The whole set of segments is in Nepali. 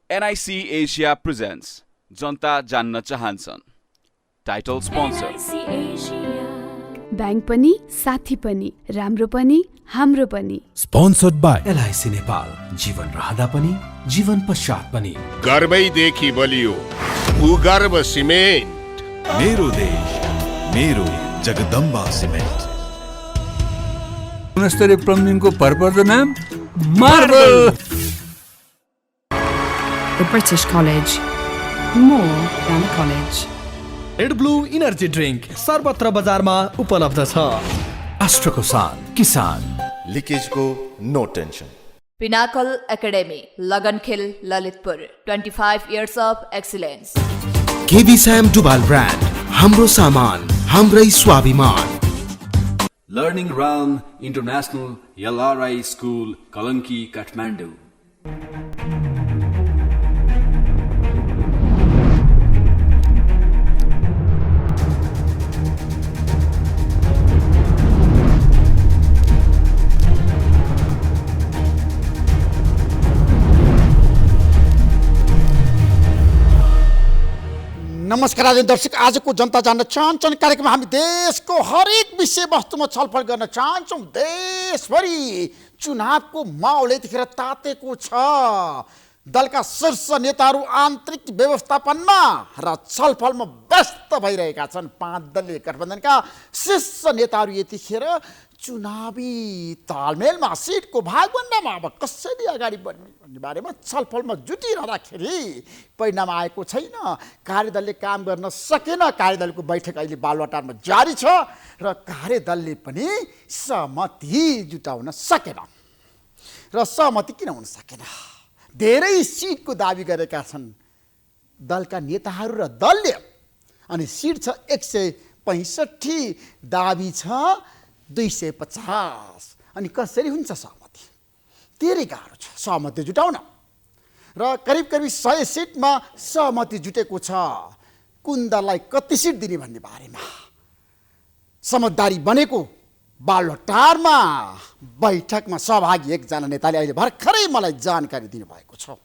NIC Asia presents जनता जान्न चाहन्छन् टाइटल स्पोन्सर बैंक पनि साथी पनि राम्रो पनि हाम्रो पनि स्पोन्सर्ड बाय LIC नेपाल जीवन रहँदा पनि जीवन पश्चात पनि गर्वैदेखि बलियो भूगर्भ सिमेन्ट मेरो देश मेरो जगदम्बा सिमेन्ट गुणस्तरीय प्लम्बिङको भरपर्दो नाम marble The British College, more than a college. Red blue energy drink सर्वत्र बजारमा उपलब्ध छ। राष्ट्रको शान किसान लिकेजको no tension. Pinnacle Academy, Lagankhil, Lalitpur, 25 years of excellence. KB Sam डुबाल ब्रान्ड हाम्रो सामान हाम्रै स्वाभिमान। Learning Realm International LRI School, Kalanki, Kathmandu. नमस्कार आदरणीय दर्शक, आजको जनता जान्न चाहन्छन् कार्यक्रममा हामी देशको हरेक विषयवस्तुमा छलफल गर्न चाहन्छौँ। देशभरि चुनावको माहौल यतिखेर तातेको छ। दलका शीर्ष नेताहरू आन्तरिक व्यवस्थापनमा र छलफलमा व्यस्त भइरहेका छन्। 5 दलीय गठबन्धनका शीर्ष नेताहरू यतिखेर चुनावी तालमेलमा सिटको भागभण्डामा अब कसरी अगाडि बढ्ने भन्ने बारेमा छलफलमा जुटिरहँदाखेरि परिणाम आएको छैन। कार्यदलले काम गर्न सकेन। कार्यदलको बैठक अहिले बालुवाटारमा जारी छ र कार्यदलले पनि सहमति जुटाउन सकेन। र सहमति किन हुन सकेन? धेरै सिटको दाबी गरेका छन् दलका नेताहरू र दलले। अनि सिट छ 165, दाबी छ 250। अनि कसरी हुन्छ सहमति? धेरै गाह्रो छ सहमति जुटाउन। र करिब 100 सिटमा सहमति जुटेको छ। कुन दललाई कति सिट दिने भन्ने बारेमा समझदारी बनेको बालुवाटारमा बैठकमा सहभागी एकजना नेताले अहिले भर्खरै मलाई जानकारी दिनुभएको छ।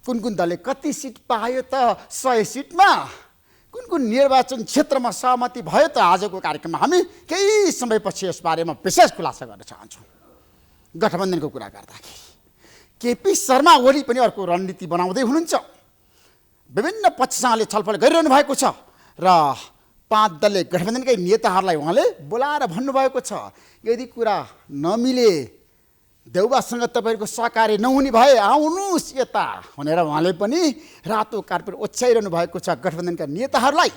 कुन कुन दलले कति सिट पायो त 100 सिटमा? कुन कुन निर्वाचन क्षेत्रमा सहमति भयो त? आजको कार्यक्रममा हामी केही समयपछि यस बारेमा विशेष खुलासा गर्न चाहन्छौँ। गठबन्धनको कुरा गर्दाखेरि केपी शर्मा ओली पनि अर्को रणनीति बनाउँदै हुनुहुन्छ। विभिन्न पक्षसँगले छलफल गरिरहनु भएको छ र 5 दलले गठबन्धनकै नेताहरूलाई उहाँले बोलाएर भन्नुभएको छ, यदि कुरा नमिले देउबासँग तपाईँहरूको सहकार्य नहुने भए आउनुहोस् यता भनेर उहाँले पनि रातो कार्पेट ओछ्याइरहनु भएको छ गठबन्धनका नेताहरूलाई।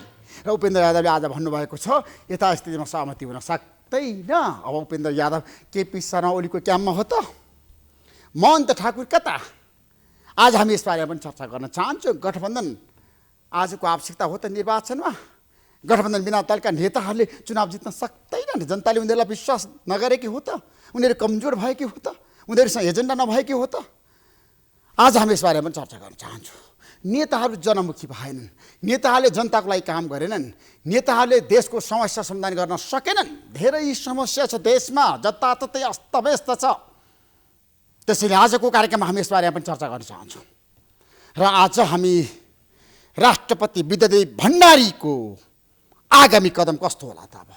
र उपेन्द्र यादवले आज भन्नुभएको छ यता स्थितिमा सहमति हुन सक्दैन। अब उपेन्द्र यादव केपी शर्मा ओलीको क्याम्पमा हो त? महन्त ठाकुर कता? आज हामी यस बारेमा पनि चर्चा गर्न चाहन्छौँ। गठबन्धन आजको आवश्यकता हो त निर्वाचनमा? गठबन्धन बिना दलका नेताहरूले चुनाव जित्न सक्दैनन्। जनताले उनीहरूलाई विश्वास नगरेकी हो त? उनीहरू कमजोर भएकी हो त? उनीहरूसँग एजेन्डा नभएकी हो त? आज हामी यस बारेमा पनि चर्चा गर्न चाहन्छौँ। नेताहरू जनमुखी भएनन्। नेताहरूले जनताको लागि काम गरेनन्। नेताहरूले देशको समस्या समाधान गर्न सकेनन्। धेरै समस्या छ देशमा, जताततै अस्तव्यस्त छ। त्यसैले आजको कार्यक्रममा हामी यस बारेमा पनि चर्चा गर्न चाहन्छौँ। र आज हामी राष्ट्रपति विद्यादेवी भण्डारीको आगामी कदम कस्तो होला त? अब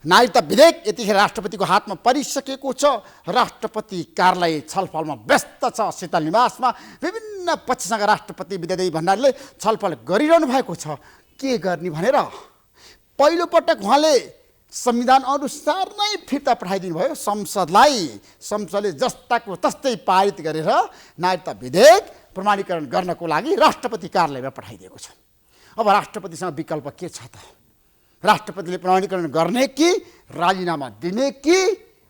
नागरिकता विधेयक यतिखेर राष्ट्रपतिको हातमा परिसकेको छ। राष्ट्रपति कार्यालय छलफलमा व्यस्त छ। शीतल निवासमा विभिन्न पक्षसँग राष्ट्रपति विद्यादेवी भण्डारीले छलफल गरिरहनु भएको छ के गर्ने भनेर। पहिलोपटक उहाँले संविधान अनुसार नै फिर्ता पठाइदिनु भयो संसदलाई। संसदले जस्ताको तस्तै पारित गरेर नागरिकता विधेयक प्रमाणीकरण गर्नको लागि राष्ट्रपति कार्यालयमा पठाइदिएको छ। अब राष्ट्रपतिसँग विकल्प के छ त? राष्ट्रपतिले प्रमाणीकरण गर्ने कि राजीनामा दिने कि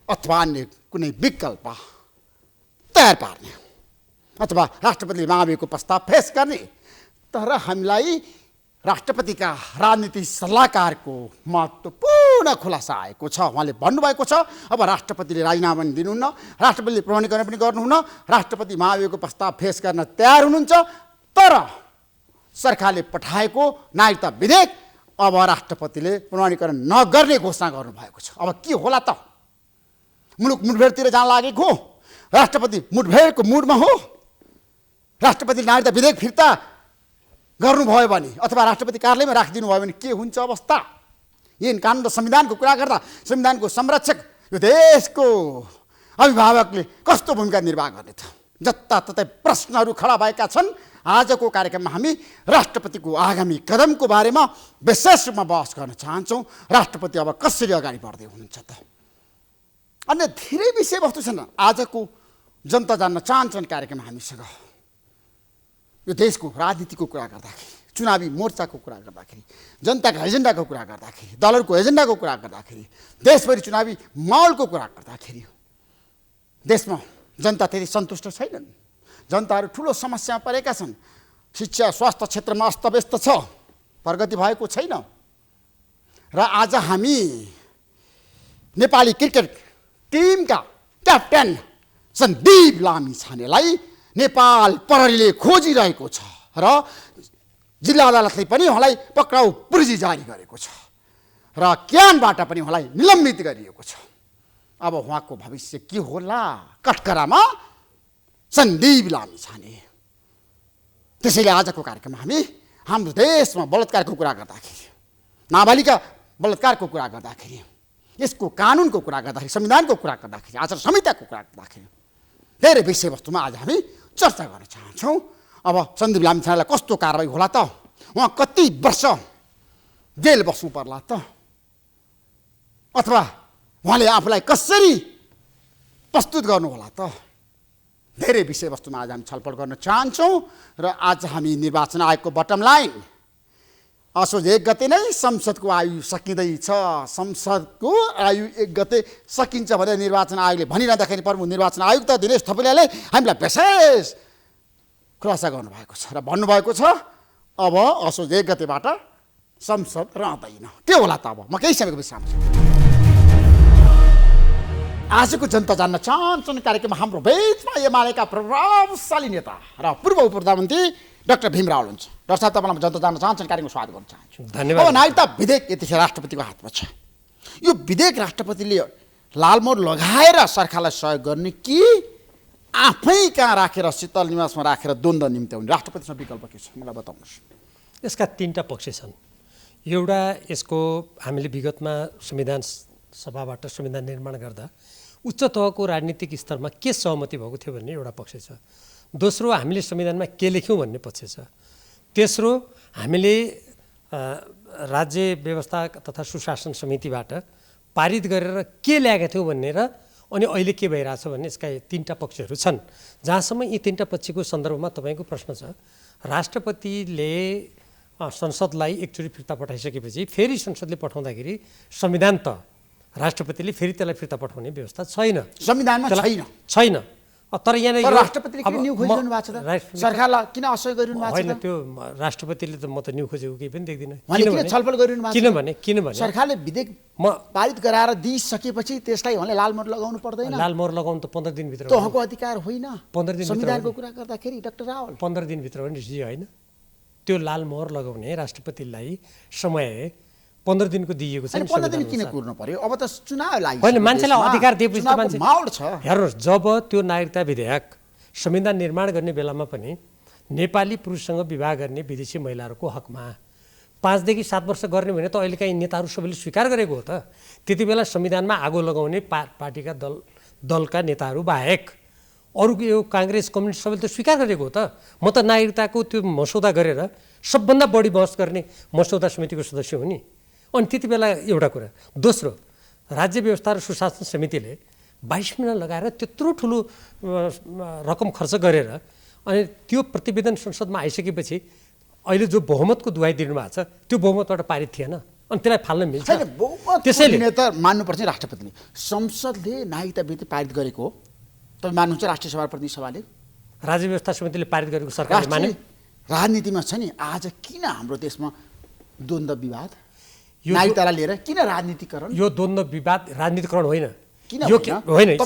अथवा अन्य कुनै विकल्प तयार पार्ने, अथवा राष्ट्रपतिले माविको प्रस्ताव पेश गर्ने? तर हामीलाई राष्ट्रपतिका राजनीतिक सल्लाहकारको महत्त्वपूर्ण खुलासा आएको छ। उहाँले भन्नुभएको छ अब राष्ट्रपतिले राजीनामा पनि दिनुहुन्न, राष्ट्रपतिले प्रमाणीकरण पनि गर्नुहुन्न, राष्ट्रपति माविको प्रस्ताव पेश गर्न तयार हुनुहुन्छ। तर सरकारले पठाएको नागरिकता विधेयक अब राष्ट्रपतिले प्रमाणीकरण नगर्ने घोषणा गर्नुभएको छ। अब के होला त? मुलुक मुठभेडतिर जान लागेको हो? राष्ट्रपति मुठभेडको मुडमा हो? राष्ट्रपति नागरिकता विधेयक फिर्ता गर्नुभयो भने अथवा राष्ट्रपति कार्यालयमा राखिदिनु भयो भने के हुन्छ अवस्था? ऐन कानुन र संविधानको कुरा गर्दा संविधानको संरक्षक यो देशको अभिभावकले कस्तो भूमिका निर्वाह गर्ने त? जताततै प्रश्नहरू खडा भएका छन्। आजको कार्यक्रममा हामी राष्ट्रपतिको आगामी कदमको बारेमा विशेष रूपमा बहस गर्न चाहन्छौँ। राष्ट्रपति अब कसरी अगाडि बढ्दै हुनुहुन्छ त? अन्य धेरै विषयवस्तु छन्। आजको जनता जान्न चाहन्छन् कार्यक्रममा हामीसँग यो देशको राजनीतिको कुरा गर्दाखेरि, चुनावी मोर्चाको कुरा गर्दाखेरि, जनताका एजेन्डाको कुरा गर्दाखेरि, दलहरूको एजेन्डाको कुरा गर्दाखेरि, देशभरि चुनावी माहौलको कुरा गर्दाखेरि देशमा जनता त्यति सन्तुष्ट छैनन्। जनताहरू ठुलो समस्यामा परेका छन्। शिक्षा स्वास्थ्य क्षेत्रमा अस्तव्यस्त छ, प्रगति भएको छैन। र आज हामी नेपाली क्रिकेट टिमका क्याप्टेन सन्दीप लामिछानेलाई नेपाल प्रहरीले खोजिरहेको छ र जिल्ला अदालतले पनि उहाँलाई पक्राउ पूर्जी जारी गरेको छ र क्यानबाट पनि उहाँलाई निलम्बित गरिएको छ। अब उहाँको भविष्य के होला? कटकरामा सन्दीप लामिछाने। त्यसैले आजको कार्यक्रममा हामी हाम्रो देशमा बलात्कारको कुरा गर्दाखेरि, नाबालिका बलात्कारको कुरा गर्दाखेरि, यसको कानुनको कुरा गर्दाखेरि, संविधानको कुरा गर्दाखेरि, आचार संहिताको कुरा गर्दाखेरि धेरै विषयवस्तुमा आज हामी चर्चा गर्न चाहन्छौँ। अब सन्दीप लामिछानेलाई कस्तो कारवाही होला त? उहाँ कति वर्ष जेल बस्नु पर्ला त? अथवा उहाँले आफूलाई कसरी प्रस्तुत गर्नु होला त? धेरै विषयवस्तुमा आज हामी छलफल गर्न चाहन्छौँ। र आज हामी निर्वाचन आयोगको बटम लाइन असोज 1 गते नै संसदको आयु सकिँदैछ। संसदको आयु 1 गते सकिन्छ भनेर निर्वाचन आयोगले भनिरहँदाखेरि प्रमुख निर्वाचन आयुक्त दिनेश थपलियाले हामीलाई विशेष खुलासा गर्नुभएको छ र भन्नुभएको छ अब असोज 1 गतेबाट संसद रहँदैन। के होला त? अब म केही समयको विश्राम छु। आजको जनता जान्न चाहन्छन् कार्यक्रममा हाम्रो बीचमा एमालेका प्रभावशाली नेता र पूर्व उप प्रधानमन्त्री डाक्टर भीमराव हुनुहुन्छ। डाक्टर साहब, तपाईँलाई जनता जान्न चाहन्छन् कार्यक्रममा स्वागत गर्न चाहन्छु। धन्यवाद। अब नागरिकता विधेयक यतिखेर राष्ट्रपतिको हातमा छ। यो विधेयक राष्ट्रपतिले लालमोहर लगाएर सरकारलाई सहयोग गर्ने कि आफै कहाँ राखेर शीतल निवासमा राखेर द्वन्द्व निम्त्याउने? राष्ट्रपतिसँग विकल्प के छ मलाई बताउनुहोस्। यसका तीनटा पक्ष छन्। एउटा, यसको हामीले विगतमा संविधान सभाबाट संविधान निर्माण गर्दा उच्च तहको राजनीतिक स्तरमा के सहमति भएको थियो भन्ने एउटा पक्ष छ। दोस्रो, हामीले संविधानमा के लेख्यौँ भन्ने पक्ष छ। तेस्रो, हामीले राज्य व्यवस्था तथा सुशासन समितिबाट पारित गरेर के ल्याएका थियौँ भन्ने र अनि अहिले के भइरहेछ भन्ने यसका तीनटा पक्षहरू छन्। जहाँसम्म यी तीनटा पक्षको सन्दर्भमा तपाईँको प्रश्न छ, राष्ट्रपतिले संसदलाई एकचोटि फिर्ता पठाइसकेपछि फेरि संसदले पठाउँदाखेरि संविधान त राष्ट्रपतिले फेरि त्यसलाई फिर्ता पठाउने व्यवस्था छैन, संविधानमा छैन। तर यहाँ राष्ट्रपतिले किन न्यू खोजिरहनु भएको छ त? सरकारलाई किन असहयोग गरिरहनु भएको छ? होइन, त्यो राष्ट्रपतिले त म त न्यू खोजेको केही पनि देख्दिनँ। छलफल गरिरहनु भएको छ? किनभने सरकारले विधेयक पारित गराएर दिइसकेपछि त्यसलाई उहाँले लालमोहर लगाउनु पर्दैन? लालमोहर लगाउनु त 15 दिनभित्र तहको अधिकार होइन। 15 दिन संविधानको कुरा गर्दाखेरि डाक्टर रावल 15 दिनभित्र पनि ऋषि होइन। त्यो लालमोहर लगाउने राष्ट्रपतिलाई समय 15 दिनको दिएको छ। 15 दिन किन कुर्नु पर्यो? अब त चुनाव लाग्यो। होइन, मान्छेलाई अधिकार दिएपछि मान्छे माहौल छ। हेर्नुहोस्, जब त्यो नागरिकता विधेयक संविधान निर्माण गर्ने बेलामा पनि नेपाली पुरुषसँग विवाह गर्ने विदेशी महिलाहरूको हकमा 5 देखि 7 वर्ष गर्ने भने त अहिलेका यी नेताहरू सबैले स्वीकार गरेको हो त। त्यति बेला संविधानमा आगो लगाउने पार्टीका दलका नेताहरू बाहेक अरू यो काङ्ग्रेस कम्युनिस्ट सबैले त स्वीकार गरेको हो त। म त नागरिकताको त्यो मसौदा गरेर सबभन्दा बढी बहस गर्ने मसौदा समितिको सदस्य हुँ नि। अनि त्यति बेला एउटा कुरा। दोस्रो, राज्य व्यवस्था र सुशासन समितिले 22 महिना लगाएर त्यत्रो ठुलो रकम खर्च गरेर अनि त्यो प्रतिवेदन संसदमा आइसकेपछि अहिले जो बहुमतको दुहाई दिनुभएको छ त्यो बहुमतबाट पारित थिएन, अनि त्यसलाई फाल्न मिल्छ? त्यसैले नेता मान्नुपर्छ राष्ट्रपतिले। संसदले नागरिकता विधेयक पारित गरेको हो, तपाईँ मान्नुहुन्छ? राष्ट्रिय सभा प्रतिनिधि सभाले राज्य व्यवस्था समितिले पारित गरेको सरकारले माने? राजनीतिमा छ नि आज किन हाम्रो देशमा द्वन्द्व विवाद नागरिकतालाई लिएर किन राजनीतिकरण? यो द्वन्द्व विवाद राजनीतिकरण होइन। यो होइन,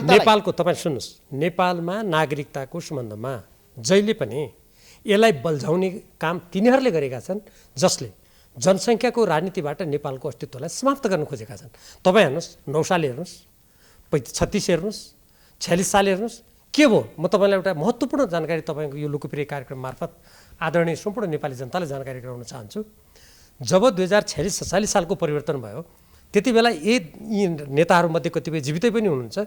नेपालको तपाईँ सुन्नुहोस्, नेपालमा नागरिकताको सम्बन्धमा जहिले पनि यसलाई बल्झाउने काम तिनीहरूले गरेका छन् जसले जनसङ्ख्याको राजनीतिबाट नेपालको अस्तित्वलाई समाप्त गर्न खोजेका छन्। तपाईँ हेर्नुहोस्, 9 साल हेर्नुहोस्, 36 हेर्नुहोस्, 46 साल हेर्नुहोस्, के भयो म तपाईँलाई एउटा महत्त्वपूर्ण जानकारी तपाईँको यो लोकप्रिय कार्यक्रम मार्फत आदरणीय सम्पूर्ण नेपाली जनतालाई जानकारी गराउन चाहन्छु। जब 2046-47 सालको परिवर्तन भयो त्यति बेला यी नेताहरूमध्ये कतिपय जीवितै पनि हुनुहुन्छ।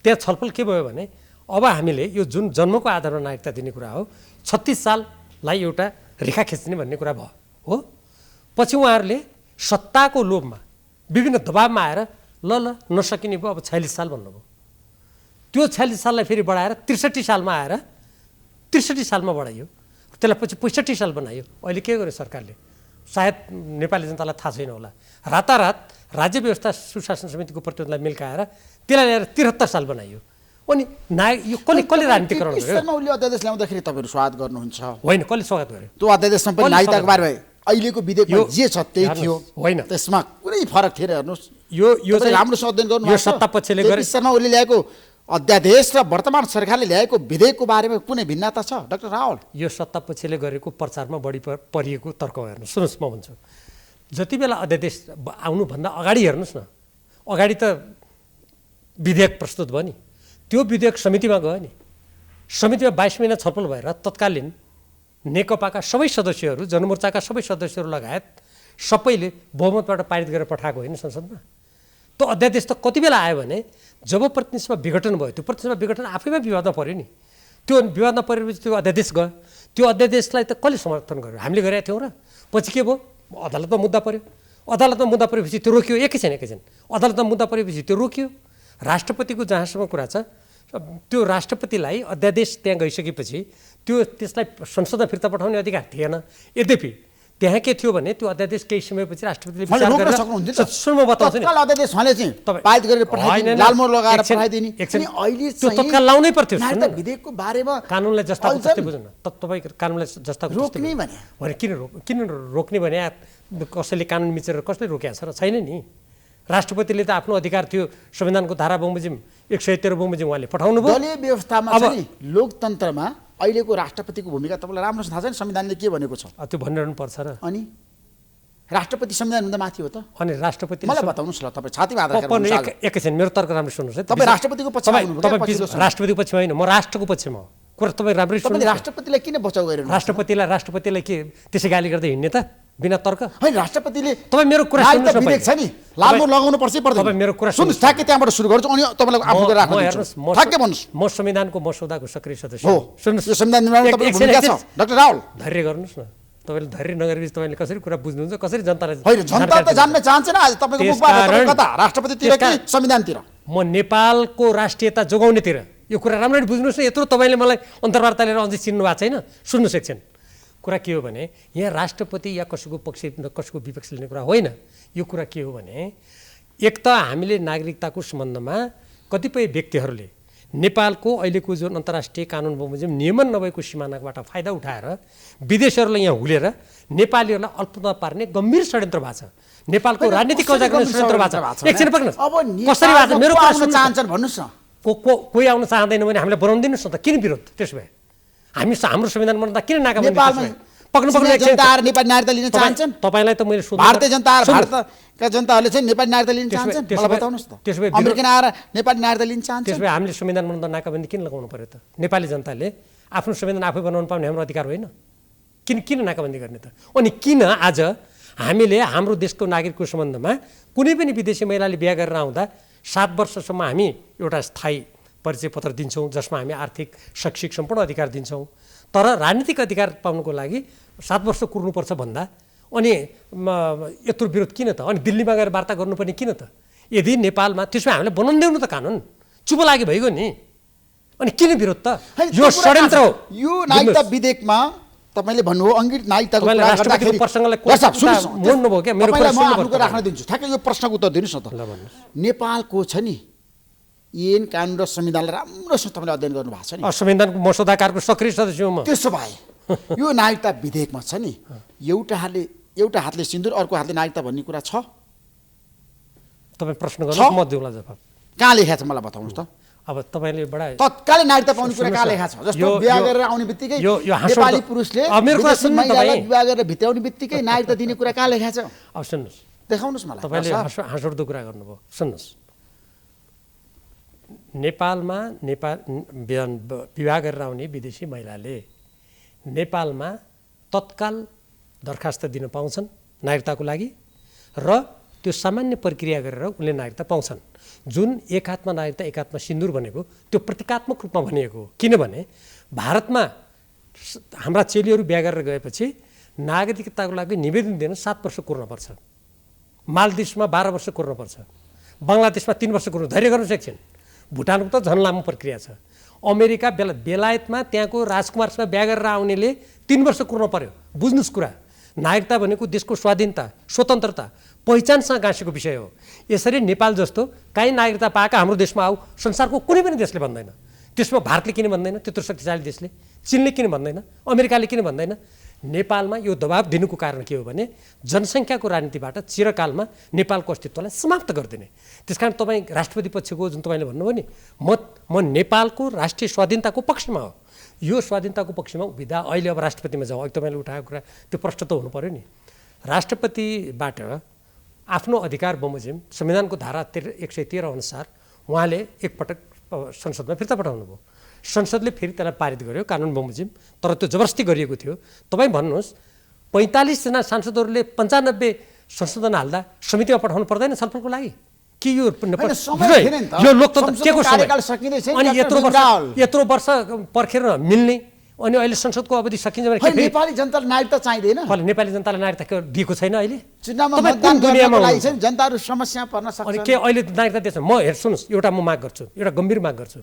त्यहाँ छलफल के भयो भने अब हामीले यो जुन जन्मको आधारमा नागरिकता दिने कुरा हो 36 साललाई एउटा रेखा खिच्ने भन्ने कुरा भयो हो। पछि उहाँहरूले सत्ताको लोभमा विभिन्न दबावमा आएर ल नसकिने भयो अब 46 साल भन्नुभयो। त्यो 46 साललाई फेरि बढाएर 63 सालमा आएर 63 सालमा बढाइयो। त्यसलाई पछि 65 साल बनाइयो। अहिले के गर्यो सरकारले सायद नेपाली जनतालाई थाहा छैन होला, रातारात राज्य व्यवस्था सुशासन समितिको प्रतिनिधिलाई मिल्काएर त्यसलाई ल्याएर 73 साल बनाइयो। अनि यो कसले राजनीतिकरण गर्यो? स्तरमा उसले अध्यादेश ल्याउँदाखेरि तपाईँहरू स्वागत गर्नुहुन्छ? होइन, कसले स्वागत गर्यो? त्यो अध्यादेशमा पनि नागरिकताको बारे अहिलेको विधेयकमा जे छ त्यही थियो होइन, त्यसमा कुनै फरक थिएन। हेर्नुहोस् यो चाहिँ राम्रोसँग अध्ययन गर्नु। यो सत्ता पक्षले गरे स्तरमा उसले ल्याएको अध्यादेश र वर्तमान सरकारले ल्याएको विधेयकको बारेमा कुनै भिन्नता छ डाक्टर रावल? यो सत्ता पक्षले गरेको प्रचारमा बढी परिएको तर्क हेर्नु। सुन्नुहोस्, म भन्छु जति बेला अध्यादेश आउनुभन्दा अगाडि हेर्नुहोस् न, अगाडि त विधेयक प्रस्तुत भयो नि, त्यो विधेयक समितिमा गयो नि, समितिमा 22 महिना छलफल भएर तत्कालीन नेकपाका सबै सदस्यहरू, जनमोर्चाका सबै सदस्यहरू लगायत सबैले बहुमतबाट पारित गरेर पठाएको होइन संसदमा। त्यो अध्यादेश त कति बेला आयो भने जब प्रतिनिधिसभा विघटन भयो, त्यो प्रतिनिधिसभा विघटन आफैमा विवादमा पऱ्यो नि। त्यो विवादमा परेपछि त्यो अध्यादेश गयो। त्यो अध्यादेशलाई त कसले समर्थन गर्यो? हामीले गरेका थियौँ र पछि के भयो? अदालतमा मुद्दा पऱ्यो। अदालतमा मुद्दा परेपछि त्यो रोकियो। एकैछिन अदालतमा मुद्दा परेपछि त्यो रोकियो। राष्ट्रपतिको जहाँसम्म कुरा छ, त्यो राष्ट्रपतिलाई अध्यादेश त्यहाँ गइसकेपछि त्यसलाई संसदमा फिर्ता पठाउने अधिकार थिएन। यद्यपि त्यहाँ के थियो भने त्यो अध्यादेश केही समयपछि राष्ट्रपतिले विचार गरेर सुन्नु बताउँछ नि, तत्काल अध्यादेश भने चाहिँ पारित गरेर पठाइदिने, लालमोहर लगाएर पठाइदिने। अनि अहिले त्यो तत्काल लाउनै पर्थ्यो। विधेयकको बारेमा कानुनलाई जस्ताको जस्तै बुझ्नु। तपाईँ कानुनलाई जस्ताको रोक्ने भने किन रोक्ने भने कसैले कानुन मिचेर कसले रोकेको छ र? छैन नि। राष्ट्रपतिले त आफ्नो अधिकार थियो, संविधानको धारा बमोजिम 113 बमोजिम उहाँले पठाउनु भयो। दलीय व्यवस्थामा चाहिँ लोकतन्त्रमा अहिलेको राष्ट्रपतिको भूमिका तपाईँलाई राम्रोसँग थाहा छैन? संविधानले के भनेको छ त्यो भनिरहनु पर्छ र? अनि राष्ट्रपति संविधानभन्दा माथि हो त? अनि राष्ट्रपति मलाई बताउनुहोस् ल, तपाईँ छातीमा आधार एकैछिन मेरो तर्क राम्रो सुन्नुहोस् है। तपाईँ राष्ट्रपतिको पक्षमा हुनुहुन्छ? राष्ट्रपतिको पक्षमा होइन, म राष्ट्रको पक्षमा हो। कुरा तपाईँ राम्रै सुन्नु। राष्ट्रपतिलाई किन बचाउ गरेर? राष्ट्रपतिलाई के त्यसै गाली गर्दै हिँड्ने त बिना तर्क? होइन, राष्ट्रपतिले तपाईँ मेरो कुरा सुन्नुहोस्। विधेयक छ नि, लालमोहर लगाउनु पर्छ पर्दैन? तपाईँ मेरो कुरा सुन्नुहोस्, ठ्याक्कै त्यहाँबाट सुरु गर्छु अनि तपाईँलाई आफू गरेर राख्नु दिन्छु। ठ्याक्कै भन्नुहोस्। म संविधानको मसौदाको सक्रिय सदस्य हो। सुन्नुहोस्, यो संविधान निर्माणमा तपाईँको भूमिका छ डाक्टर रावल। धैर्य गर्नुहोस् न। तपाईँले धैर्य नगरेपछि तपाईँले कसरी कुरा बुझ्नुहुन्छ? कसरी जनतालाई? होइन, जनता त जान्न चाहन्छन् आज तपाईँको मुखबाट कता राष्ट्रपतितिर कि संविधानतिर? म नेपालको राष्ट्रियता जोगाउनेतिर यो कुरा राम्ररी बुझ्नुहोस् न। यत्रो तपाईँले मलाई अन्तर्वार्ता लिएर अझै चिन्नु भएको छैन। सुन्नुहोस् एकछिन, कुरा के हो भने यहाँ राष्ट्रपति या कसैको पक्ष कसैको विपक्ष लिने कुरा होइन। यो कुरा के हो भने एक त हामीले नागरिकताको सम्बन्धमा कतिपय व्यक्तिहरूले नेपालको अहिलेको जुन अन्तर्राष्ट्रिय कानुन बमोजिम नियमन नभएको सिमानाबाट फाइदा उठाएर विदेशीहरूलाई यहाँ हुलेर नेपालीहरूलाई अल्पता पार्ने गम्भीर षड्यन्त्र भएको छ। नेपालको राजनीतिक कब्जा गर्ने षड्यन्त्र भएको छ। एकछिन पर्खिनुहोस्, अब कसरी भएको छ मेरो कुरा आउन चाहन्छन् भन्नुहोस् न। कोही आउन चाहँदैन भने हामीलाई बनाउनु दिनुहोस् न त। किन विरोध? त्यसो भए हाम्रो संविधान बनाउँदा किन नाकाबन्दी? नेपाली नागरिकता लिन चाहन्छन्? तपाईँलाई त मैले भारतीय जनताका जनताहरूले चाहिँ नेपाली नागरिकता लिन चाहन्छन्? मलाई बताउनुहोस् त। त्यसो भए अमेरिकन आएर नेपाली नागरिकता लिन चाहन्छन्? त्यसो भए हामीले संविधान बनाउँदा नाकाबन्दी किन लगाउनु पर्यो त? नेपाली जनताले आफ्नो संविधान आफै बनाउनु पाउने हाम्रो अधिकार होइन? किन नाकाबन्दी गर्ने त? अनि किन आज हामीले हाम्रो देशको नागरिकको सम्बन्धमा कुनै पनि विदेशी महिलाले बिहा गरेर आउँदा 7 वर्षसम्म हामी एउटा स्थायी परिचय पत्र दिन्छौँ जसमा हामी आर्थिक शैक्षिक सम्पूर्ण अधिकार दिन्छौँ। तर राजनीतिक अधिकार पाउनुको लागि 7 वर्ष कुर्नुपर्छ भन्दा अनि यत्रो विरोध किन त? अनि दिल्लीमा गएर वार्ता गर्नुपर्ने किन त? यदि नेपालमा त्यसमा हामीले बनाउनु देऊ न त कानुन। चुप लागि भइगयो नि। अनि किन विरोध त? यो षड्यन्त्र हो। यो नागरिकता विधेयकमा तपाईँले भन्नुभयो अङ्गित नागरिकताको कुरा राष्ट्रपतिको प्रसङ्गलाई मोड्नुभयो क्या? मेरो कुरा राख्न दिन्छु। ठ्याक्कै यो प्रश्नको उत्तर दिनुहोस् न त। नेपालको छ नि ऐन कानुन र संविधानलाई राम्रोसँग तपाईँले अध्ययन गर्नु भएको छ नि? संविधानको मसौदाकारको सक्रिय सदस्य हो म। त्यसो भए यो नागरिकता विधेयकमा छ नि, एउटा हातले सिन्दुर अर्को हातले नागरिकता भन्ने कुरा छ? तपाईँ प्रश्न गर्नुहोस्, म देऊला जवाफ। कहाँ लेखेको छ मलाई बताउनुहोस् त। अब तपाईँले बडा तत्कालै नागरिकता पाउने कुरा कहाँ लेखेको छ? जस्तो बिहा गरेर आउने बित्तिकै नेपाली पुरुषले महिलालाई विवाह गरेर भित्र्याउने बित्तिकै नागरिकता दिने कुरा कहाँ लेखेको छ? अब सुन्नुहोस्, देखाउनुहोस् मलाई। तपाईँले हाँसउठ्दो कुरा गर्नुभयो। सुन्नुहोस्, नेपालमा विवाह गरेर आउने विदेशी महिलाले नेपालमा तत्काल दरखास्त दिन पाउँछन् नागरिकताको लागि र त्यो सामान्य प्रक्रिया गरेर उनले नागरिकता पाउँछन्। जुन एक हातमा नागरिकता एक हातमा सिन्दुर भनेको त्यो प्रतीकात्मक रूपमा भनिएको हो। किनभने भारतमा हाम्रा चेलीहरू बिहा गरेर गएपछि नागरिकताको लागि निवेदन दिन 7 वर्ष कुर्नुपर्छ, मालदिप्समा 12 वर्ष कुर्नुपर्छ, बङ्गलादेशमा 3 वर्ष कुर्नु धैर्य गर्नु सक्छन्। भुटानको त झन् लामो प्रक्रिया छ। अमेरिका बेलायतमा त्यहाँको राजकुमारसँग बिहा गरेर आउनेले 3 वर्ष कुर्नु पर्यो। बुझ्नुहोस् कुरा, नागरिकता भनेको देशको स्वाधीनता, स्वतन्त्रता, पहिचानसँग गाँसेको विषय हो। यसरी नेपाल जस्तो काहीँ नागरिकता पाएका हाम्रो देशमा आऊ संसारको कुनै पनि देशले भन्दैन। त्यसमा भारतले किन भन्दैन, त्यत्रो शक्तिशाली देशले? चीनले किन भन्दैन, अमेरिकाले किन भन्दैन? नेपालमा यो दबाब दिनुको कारण के हो भने जनसङ्ख्याको राजनीतिबाट चिरकालमा नेपालको अस्तित्वलाई समाप्त गरिदिने। त्यसकारण तपाईँ राष्ट्रपति पक्षको जुन तपाईँले भन्नुभयो नि, म नेपालको राष्ट्रिय स्वाधीनताको पक्षमा हो। यो स्वाधीनताको पक्षमा उभिँदा अहिले अब राष्ट्रपतिमा जाउँ। अघि तपाईँले उठाएको कुरा त्यो प्रश्न त हुनु पऱ्यो नि। राष्ट्रपतिबाट आफ्नो अधिकार बमोजिम संविधानको धारा 113 अनुसार उहाँले एकपटक संसदमा फिर्ता पठाउनु भयो। संसदले फेरि त्यसलाई पारित गर्यो कानुन बमोजिम, तर त्यो जबरजस्ती गरिएको थियो। तपाईँ भन्नुहोस् 45 जना सांसदहरूले 95 संशोधन हाल्दा समितिमा पठाउनु पर्दैन छलफलको लागि? कि यो लोकतन्त्र के को समय? अनि यत्रो वर्ष पर्खेर मिल्ने, अनि अहिले संसदको अवधि सकिन्छ भने नेपाली जनतालाई नागरिकता चाहिँदैन? नेपाली जनतालाई नागरिकता दिएको छैन अहिले? चुनावमा मतदान गर्नको लागि चाहिँ जनताहरू समस्या पर्न सक्छ। अनि के अहिले नागरिकता दिएछ? म सुन्नुहोस्, एउटा म माग गर्छु, एउटा गम्भीर माग गर्छु।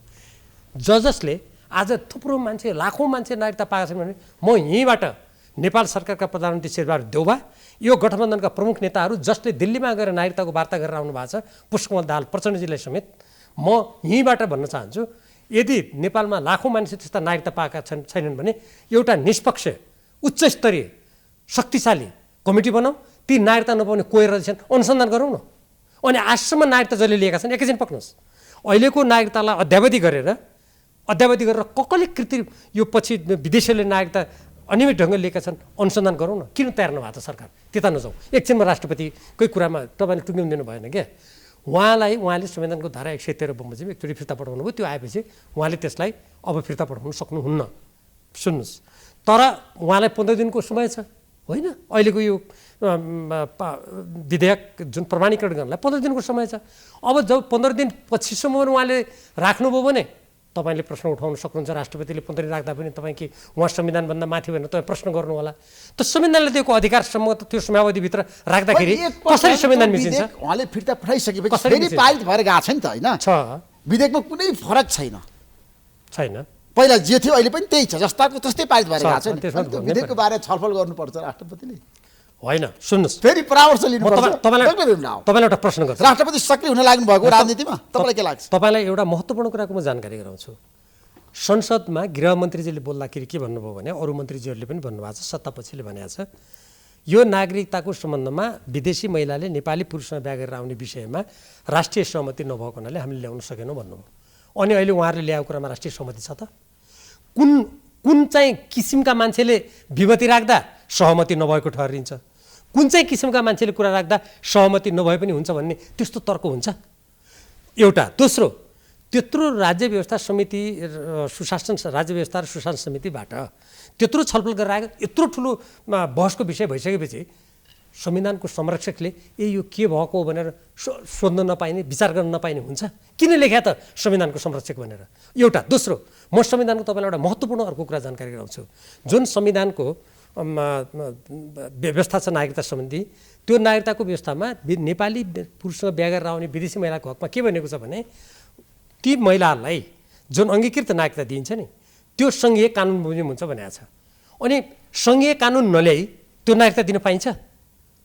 जजसले आज थुप्रो मान्छे, लाखौँ मान्छे नागरिकता पाएका छन् भने म यहीँबाट नेपाल सरकारका प्रधानमन्त्री शेरबहादुर देउवा, यो गठबन्धनका प्रमुख नेताहरू जसले दिल्लीमा गएर नागरिकताको वार्ता गरेर आउनु भएको छ, पुष्पकमल दाहाल प्रचण्डजीलाई समेत, म यहीँबाट भन्न चाहन्छु, यदि नेपालमा लाखौँ मान्छे त्यस्ता नागरिकता पाएका छैनन् भने एउटा निष्पक्ष, उच्च स्तरीय, शक्तिशाली कमिटी बनाऊ। ती नागरिकता नपाउने कोही रहेछन् अनुसन्धान गरौँ न। अनि आजसम्म नागरिकता जसले लिएका छन् एकैछिन पक्नुहोस्, अहिलेको नागरिकतालाई अद्यावधि गरेर कसले कृत्रिम यो पछि विदेशीले नागरिकता अनियमित ढङ्गले लिएका छन् अनुसन्धान गरौँ न। किन तयार नभएको त सरकार? त्यता नजाउँ। एकछिनमा राष्ट्रपतिकै कुरामा तपाईँले टुङ्गिनु दिनु भएन क्या। उहाँले संविधानको धारा 113 बमोजिम एकचोटि फिर्ता पठाउनु भयो। त्यो आएपछि उहाँले त्यसलाई अब फिर्ता पठाउनु सक्नुहुन्न। सुन्नुहोस्, तर उहाँलाई 15 दिनको समय छ होइन? अहिलेको यो विधेयक जुन प्रमाणीकरण गर्नलाई 15 दिनको समय छ। अब जब 15 दिन पछिसम्म उहाँले राख्नुभयो भने तपाईँले प्रश्न उठाउन सक्नुहुन्छ। राष्ट्रपतिले 15 दिन राख्दा पनि तपाईँ कि उहाँ संविधानभन्दा माथि भनेर तपाईँ प्रश्न गर्नु होला। त संविधानले दिएको अधिकारसम्म त्यो समयावधिभित्र राख्दाखेरि कसरी संविधान मिचिन्छ? उहाँले फिर्ता पठाइसकेपछि फेरि पारित भएर गएको छ नि त होइन? विधेयकमा कुनै फरक छैन। पहिला जे थियो अहिले पनि त्यही छ, जस्ताको त्यस्तै पारित भएर गएको छ नि। विधेयकको बारेमा छलफल गर्नुपर्छ राष्ट्रपतिले, होइन? सुन्नुहोस्, फेरि परामर्श लिनुपर्छ। तपाईँलाई एउटा प्रश्न गर्छु। राष्ट्रपति सक्रिय हुन लाग्नु भएको राजनीतिमा तपाईँलाई के लाग्छ? तपाईँलाई एउटा महत्त्वपूर्ण कुराको म जानकारी गराउँछु। संसदमा गृहमन्त्रीजीले बोल्दाखेरि के भन्नुभयो भने अरू मन्त्रीजीहरूले पनि भन्नुभएको छ, सत्तापक्षले भनेको छ, यो नागरिकताको सम्बन्धमा विदेशी महिलाले नेपाली पुरुषसँग बिहा गरेर आउने विषयमा राष्ट्रिय सहमति नभएको हुनाले हामीले ल्याउन सकेनौँ भन्नुभयो। अनि अहिले उहाँहरूले ल्याएको कुरामा राष्ट्रिय सहमति छ त? कुन चाहिँ किसिमका मान्छेले विमति राख्दा सहमति नभएको ठहरिन्छ, कुन चाहिँ किसिमका मान्छेले कुरा राख्दा सहमति नभए पनि हुन्छ भन्ने त्यस्तो तर्क हुन्छ एउटा। दोस्रो, त्यत्रो राज्य व्यवस्था समिति राज्य व्यवस्था र सुशासन समितिबाट त्यत्रो छलफल गरेर आएको यत्रो ठुलो बहसको विषय भइसकेपछि संविधानको संरक्षकले यो के भएको भनेर सोध्न नपाइने, विचार गर्न नपाइने हुन्छ? किन लेख्या त संविधानको संरक्षक भनेर? एउटा। दोस्रो, म संविधानको तपाईँलाई एउटा महत्त्वपूर्ण अर्को कुरा जानकारी गराउँछु। जुन संविधानको व्यवस्था छ नागरिकता सम्बन्धी, त्यो नागरिकताको व्यवस्थामा नेपाली पुरुषसँग बिहा गरेर आउने विदेशी महिलाको हकमा के भनेको छ भने ती महिलाहरूलाई जुन अङ्गीकृत नागरिकता दिइन्छ नि त्यो सङ्घीय कानुन बमोजिम हुन्छ भनेको छ। अनि सङ्घीय कानुन नल्याई त्यो नागरिकता दिन पाइन्छ?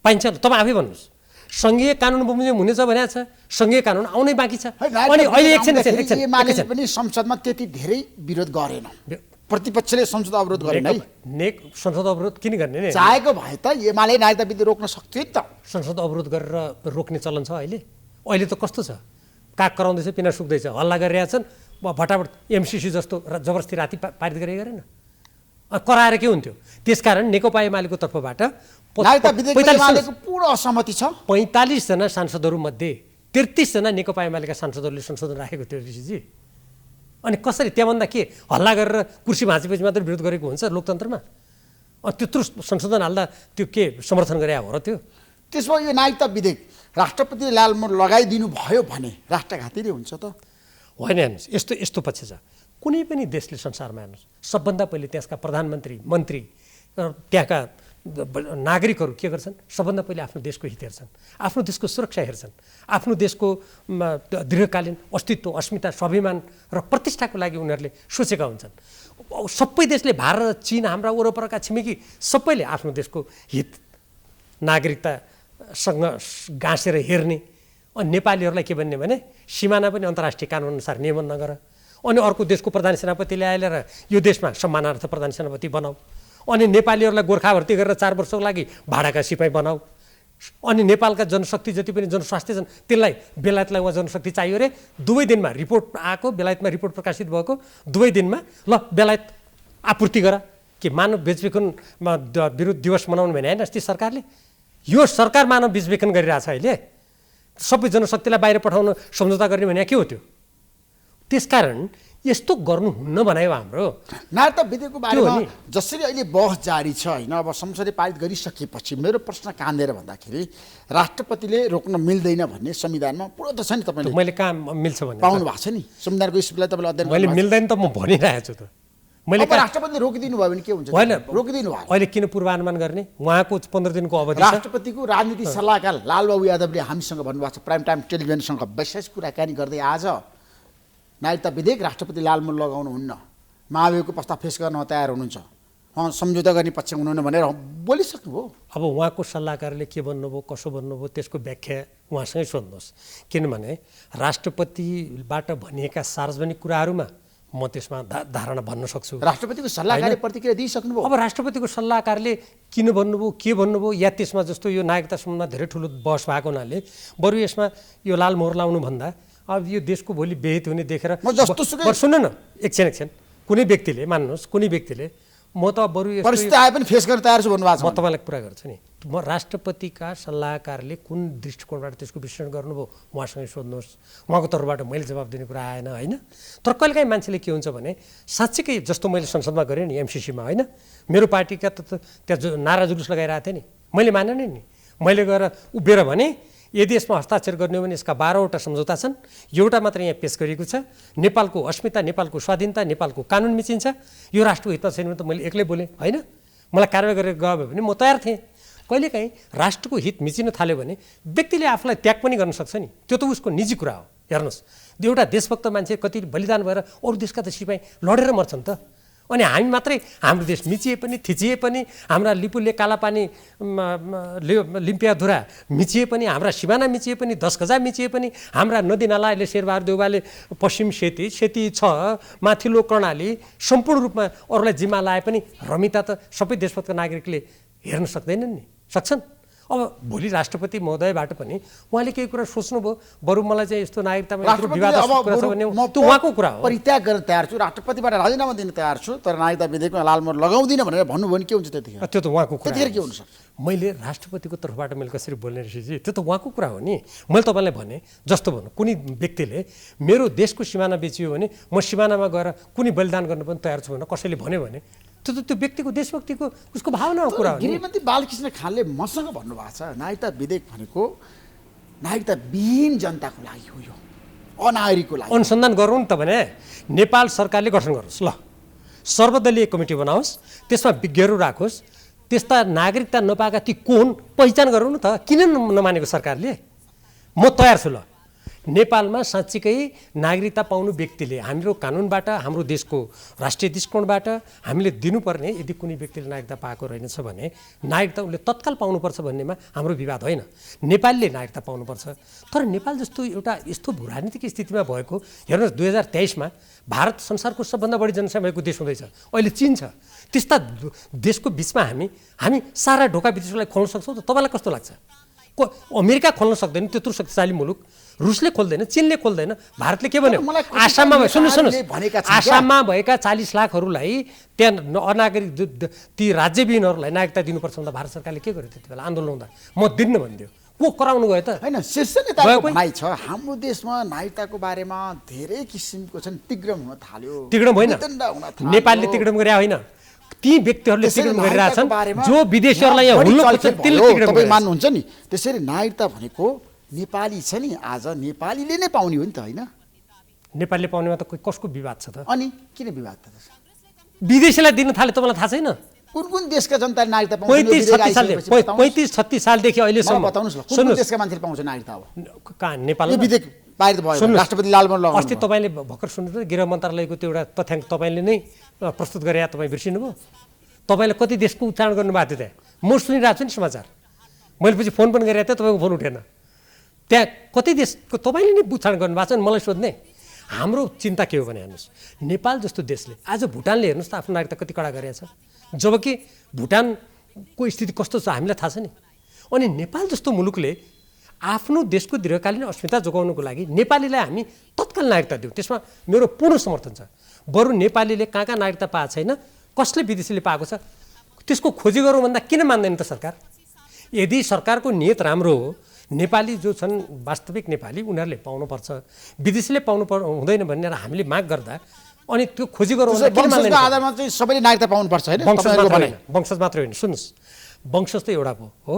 तपाईँ आफै भन्नुहोस्। सङ्घीय कानुन बमोजिम हुनेछ भनेको छ, सङ्घीय कानुन आउनै बाँकी छ। अनि अहिले एकछिन पनि संसदमा त्यति धेरै विरोध गरेन, प्रतिपक्षले संसद अवरोध गरेन है। संसद अवरोध किन गर्ने नि? चाहेको भए त एमाले नागरिकता विधेयक रोक्न सक्थ्यो नि त। संसद अवरोध गरेर रोक्ने चलन छ अहिले त कस्तो छ, काग कराउँदैछ, पिना सुक्दैछ, हल्ला गरिरहेका छन्। भटाभट एमसिसी जस्तो जबरजस्ती राति पारित गरेन, कराएर के हुन्थ्यो? त्यसकारण नेकपा एमालेको तर्फबाट 45 जना सांसदहरू मध्ये 33जना नेकपा एमालेका सांसदहरूले संशोधन राखेको थियो ऋषिजी। अनि कसरी त्यहाँभन्दा के हल्ला गरेर कुर्सी भाँचेपछि मात्र विरोध गरेको हुन्छ लोकतन्त्रमा? त्यत्रो संशोधन हाल्दा त्यो के समर्थन गरे हो र? त्यो त्यसमा यो नागरिकता विधेयक राष्ट्रपतिले लालमोहर लगाइदिनु भयो भने राष्ट्रघाती नै हुन्छ त? होइन, हेर्नुहोस्, यस्तो पक्ष छ। कुनै पनि देशले संसारमा हेर्नुहोस्, सबभन्दा पहिले त्यसका प्रधानमन्त्री, मन्त्री, त्यहाँका नागरिकहरू के गर्छन्? सबभन्दा पहिले आफ्नो देशको हित हेर्छन्, आफ्नो देशको सुरक्षा हेर्छन्, आफ्नो देशको दीर्घकालीन अस्तित्व, अस्मिता, स्वाभिमान र प्रतिष्ठाको लागि उनीहरूले सोचेका हुन्छन्। सबै देशले, भारत, चीन, हाम्रा वरपरका छिमेकी सबैले आफ्नो देशको हित नागरिकतासँग गाँसेर हेर्ने। अनि नेपालीहरूलाई के भन्ने भने सीमाना पनि अन्तर्राष्ट्रिय कानुनअनुसार नियमन नगर। अनि अर्को देशको प्रधान सेनापतिले आएर यो देशमा सम्मानार्थ प्रधान सेनापति बनाऊ। अनि नेपालीहरूलाई गोर्खा भर्ती गरेर 4 वर्षको लागि भाडाका सिपाही बनाऊ। अनि नेपालका जनशक्ति जति पनि जनस्वास्थ्य छन् त्यसलाई बेलायतलाई उहाँ जनशक्ति चाहियो अरे। 2 दिनमा रिपोर्ट आएको, बेलायतमा रिपोर्ट प्रकाशित भएको 2 दिनमा ल बेलायत आपूर्ति गर। के मानव बेचबिखनमा विरुद्ध दिवस मनाउनु भने होइन अस्ति सरकारले? यो सरकार मानव बेचबिखन गरिरहेछ अहिले। सबै जनशक्तिलाई बाहिर पठाउन सम्झौता गर्ने भने के हो त्यो? त्यसकारण यस्तो गर्नुहुन्न बनायो हाम्रो नागरिकता विधेयकको बारेमा। जसरी अहिले बहस जारी छ होइन, अब संसदले पारित गरिसकेपछि मेरो प्रश्न कहाँनिर भन्दाखेरि राष्ट्रपतिले रोक्न मिल्दैन भन्ने संविधानमा पुरो त छ नि। तपाईँले मैले कहाँ मिल्छ भने पाउनु भएको छ नि संविधानको स्थितिलाई तपाईँले अध्ययन? मैले मिल्दैन त म भनिरहेको छु त। मैले राष्ट्रपतिले रोकिदिनु भयो भने के हुन्छ? होइन, रोकिदिनु भयो। अहिले किन पूर्वानुमान गर्ने? उहाँको 15 दिनको अवधि छ। राष्ट्रपतिको राजनीति सल्लाहकार लालबाबु यादवले हामीसँग भन्नुभएको छ, प्राइम टाइम टेलिभिजनसँग विशेष कुराकानी गर्दै आज नागरिकता विधेयक राष्ट्रपति लालमोहर लगाउनुहुन्न, महाभियोगको प्रस्ताव फेस गर्न तयार हुनुहुन्छ, सम्झौता गर्ने पक्ष हुनुहुन्न भनेर बोलिसक्नुभयो। अब उहाँको सल्लाहकारले के भन्नुभयो, कसो भन्नुभयो, त्यसको व्याख्या उहाँसँगै सोध्नुहोस्। किनभने राष्ट्रपतिबाट भनिएका सार्वजनिक कुराहरूमा म त्यसमा धारणा भन्न सक्छु। राष्ट्रपतिको सल्लाहकारले प्रतिक्रिया दिइसक्नुभयो। अब राष्ट्रपतिको सल्लाहकारले किन भन्नुभयो, के भन्नुभयो, या त्यसमा जस्तो यो नागरिकता सम्बन्धमा धेरै ठुलो बहस भएको हुनाले बरु यसमा यो लालमोहर लाउनुभन्दा अब यो देशको भोलि बेहित हुने देखेर सुन्नु न एकछिन कुनै व्यक्तिले मान्नुहोस्, कुनै व्यक्तिले म त बरु परिस्थिति आए पनि फेस गर्न तयार छु भन्नुभएको छ। म तपाईँलाई कुरा गर्छु नि, म राष्ट्रपतिका सल्लाहकारले कुन दृष्टिकोणबाट त्यसको विश्लेषण गर्नुभयो उहाँसँग सोध्नुहोस्। उहाँको तर्फबाट मैले जवाब दिने कुरा आएन होइन। तर कहिलेकाहीँ मान्छेले के हुन्छ भने साँच्चीकै जस्तो मैले संसदमा गरेँ नि एमसिसीमा होइन, मेरो पार्टीका त्यहाँ नारा जुलुस लगाइरहेको थिएँ नि, मैले मानेन नि। मैले गएर उभिएर भने यदि यसमा हस्ताक्षर गर्ने हो भने यसका 12वटा सम्झौता छन्, एउटा मात्र यहाँ पेश गरिएको छ। नेपालको अस्मिता, नेपालको स्वाधीनता, नेपालको कानुन मिचिन्छ। यो राष्ट्रको हितमा छैन भने त मैले एक्लै बोलेँ होइन। मलाई कारवाही गरेर गयो भने म तयार थिएँ। कहिलेकाहीँ राष्ट्रको हित मिचिन थाल्यो भने व्यक्तिले आफूलाई त्याग पनि गर्न सक्छ नि, त्यो त उसको निजी कुरा हो। हेर्नुहोस्, एउटा देशभक्त मान्छे कति बलिदान भएर अरू देशका त सिपाही लडेर मर्छन् त। अनि हामी मात्रै हाम्रो देश मिचिए पनि थिचिए पनि, हाम्रा लिपुले कालापानी लिम्पियाधुरा मिचिए पनि, हाम्रा सिमाना मिचिए पनि, 10 गजा मिचिए पनि, हाम्रा नदी नाला अहिले शेरबहादुर देउवाले पश्चिम सेती 6 माथिल्लो कर्णाली सम्पूर्ण रूपमा अरूलाई जिम्मा लाए पनि रमिता त सबै देशभक्त नागरिकले हेर्न सक्दैनन् नि, सक्छन्। अब भोलि राष्ट्रपति महोदयबाट पनि उहाँले केही कुरा सोच्नुभयो, बरु मलाई चाहिँ यस्तो नागरिकतामा विवादास्पद कुरा छ भने त्यो उहाँको कुरा हो। परित्याग गर्न तयार छु, राष्ट्रपतिबाट राजीनामा दिन तयार छु, तर नागरिकता विधेयकमा लालमोहर लगाउँदिन भनेर भन्नुभयो भने के हुन्छ त्यतिखेर? त्यो त उहाँको कुरा। त्यतिखेर के हुन सक्छ? मैले राष्ट्रपतिको तर्फबाट मैले कसरी बोल्ने ऋषिजी, त्यो त उहाँको कुरा हो नि। मैले तपाईँलाई भने जस्तो भनौँ कुनै व्यक्तिले मेरो देशको सिमाना बेचियो भने म सिमानामा गएर कुनै बलिदान गर्न पनि तयार छु भनेर कसैले भन्यो भने त्यो त त्यो व्यक्तिको देशभक्तिको उसको भावनाको कुरा हो। गृहमन्त्री बालकृष्ण खानले मसँग भन्नुभएको छ नागरिकता विधेयक भनेको नागरिकता विहीन जनताको लागि हो, यो अनागरिकको लागि। अनुसन्धान गरौँ नि त भने नेपाल सरकारले गठन गरोस्, ल सर्वदलीय कमिटी बनाओस्, त्यसमा विज्ञहरू राखोस्, त्यस्ता नागरिकता नपाएका ती कोन पहिचान गरौँ न त। किन नमानेको सरकारले? म तयार छु। ल नेपालमा साँच्चीकै नागरिकता पाउनु व्यक्तिले हाम्रो कानुनबाट, हाम्रो देशको राष्ट्रिय दृष्टिकोणबाट हामीले दिनुपर्ने, यदि कुनै व्यक्तिले नागरिकता पाएको रहेनछ भने नागरिकता उसले तत्काल पाउनुपर्छ भन्नेमा हाम्रो विवाद होइन। नेपालले नागरिकता पाउनुपर्छ। तर नेपाल जस्तो एउटा यस्तो भूराजनीतिक स्थितिमा भएको, हेर्नुहोस् 2023मा भारत संसारको सबभन्दा बढी जनसङ्ख्या भएको देश हुँदैछ, अहिले चीन छ। त्यस्ता देशको बिचमा हामी सारा ढोका विदेशलाई खोल्न सक्छौँ त? तपाईँलाई कस्तो लाग्छ? अमेरिका खोल्न सक्दैन, त्यत्रो शक्तिशाली मुलुक, रुसले खोल्दैन, चीनले खोल्दैन, भारतले के भन्यो? आसाममा सुन्नुहोस्, आसाममा भएका 40 लाखहरूलाई त्यहाँ अनागरिक ती राज्यविहीनहरूलाई नागरिकता दिनुपर्छ भन्दा भारत सरकारले के गर्यो त्यति बेला आन्दोलन हुँदा? म दिन्न भनिदियो। को कराउनु गयो त होइन शीर्ष गयो नेताको कोही? भनाइ छ हाम्रो देशमा नागरिकताको बारेमा धेरै किसिमको छन् तिग्रम हुन थाल्यो तिग्रम होइन वितण्डा हुन थाल्यो। नेपालले तिग्रम गरे होइन ती व्यक्तिहरूले त्यसरी तिग्रम गरिरहेका छन् नागरिकताको बारेमा जो विदेशीहरूलाई यहाँ बढी हुल्लो चलखेल खोज्छन् तिनले भयो। तिग्रम तपाईँ गरिरहेका छन्। मान्नुहुन्छ नि त्यसरी नागरिकता भनेको नेपाली छ नि आज नेपालीले नै पाउने हो नि त होइन नेपालले पाउनेमा त कसको विवाद छ त अनि किन विवाद त विदेशीलाई दिन थाले तपाईँलाई थाहा छैन कुन कुन देशका जनताले नागरिकता पाउँछ यो विधेयक 35-36 सालले आइसकेपछि बताउनुहोस्। 35-36 सालदेखि अहिलेसम्म मलाई बताउनुहोस् न कुन कुन सुन्नुहोस् देशका मान्छेले पाउँछ नागरिकता अब कहाँ यो नेपालमा विधेयक पारित भयो भने सुन्नुहोस्, राष्ट्रपति लालमोहन लगाउनु अस्ति तपाईँले भर्खर सुन्नुभयो गृह मन्त्रालयको त्यो एउटा तथ्याङ्क तपाईँले नै प्रस्तुत गरे तपाईँ बिर्सिनुभयो तपाईँले कति देशको उच्चारण गर्नुभएको थियो त्यहाँ म सुनिरहेको छु नि समाचार मैले पछि फोन पनि गरेको थिएँ तपाईँको फोन उठेन त्यहाँ कति देशको तपाईँले नै उच्चारण गर्नुभएको छ नि मलाई सोध्ने हाम्रो चिन्ता के हो भने हेर्नुहोस् नेपाल जस्तो देशले आज भुटानले हेर्नुहोस् त आफ्नो नागरिकता कति कडा गरेको छ जबकि भुटानको स्थिति कस्तो छ हामीलाई थाहा छ नि अनि नेपाल जस्तो मुलुकले आफ्नो देशको दीर्घकालीन अस्मिता जोगाउनुको लागि नेपालीलाई हामी तत्काल नागरिकता दिउँ त्यसमा मेरो पूर्ण समर्थन छ बरु नेपालीले कहाँ कहाँ नागरिकता पाएको छैन कसले विदेशीले पाएको छ त्यसको खोजी गरौँ भन्दा किन मान्दैन त सरकार यदि सरकारको नियत राम्रो हो नेपाली जो छन् वास्तविक नेपाली उनीहरूले पाउनुपर्छ विदेशीले हुँदैन भनेर हामीले माग गर्दा अनि त्यो खोजी गरौँ भन्दा किन मान्दैन वंशजको आधारमा चाहिँ सबैले नागरिकता पाउनुपर्छ होइन वंशज तपाईँहरूको मात्र भनाइ। होइन वंशज मात्रै होइन सुन्नुहोस् वंशज त एउटा पो हो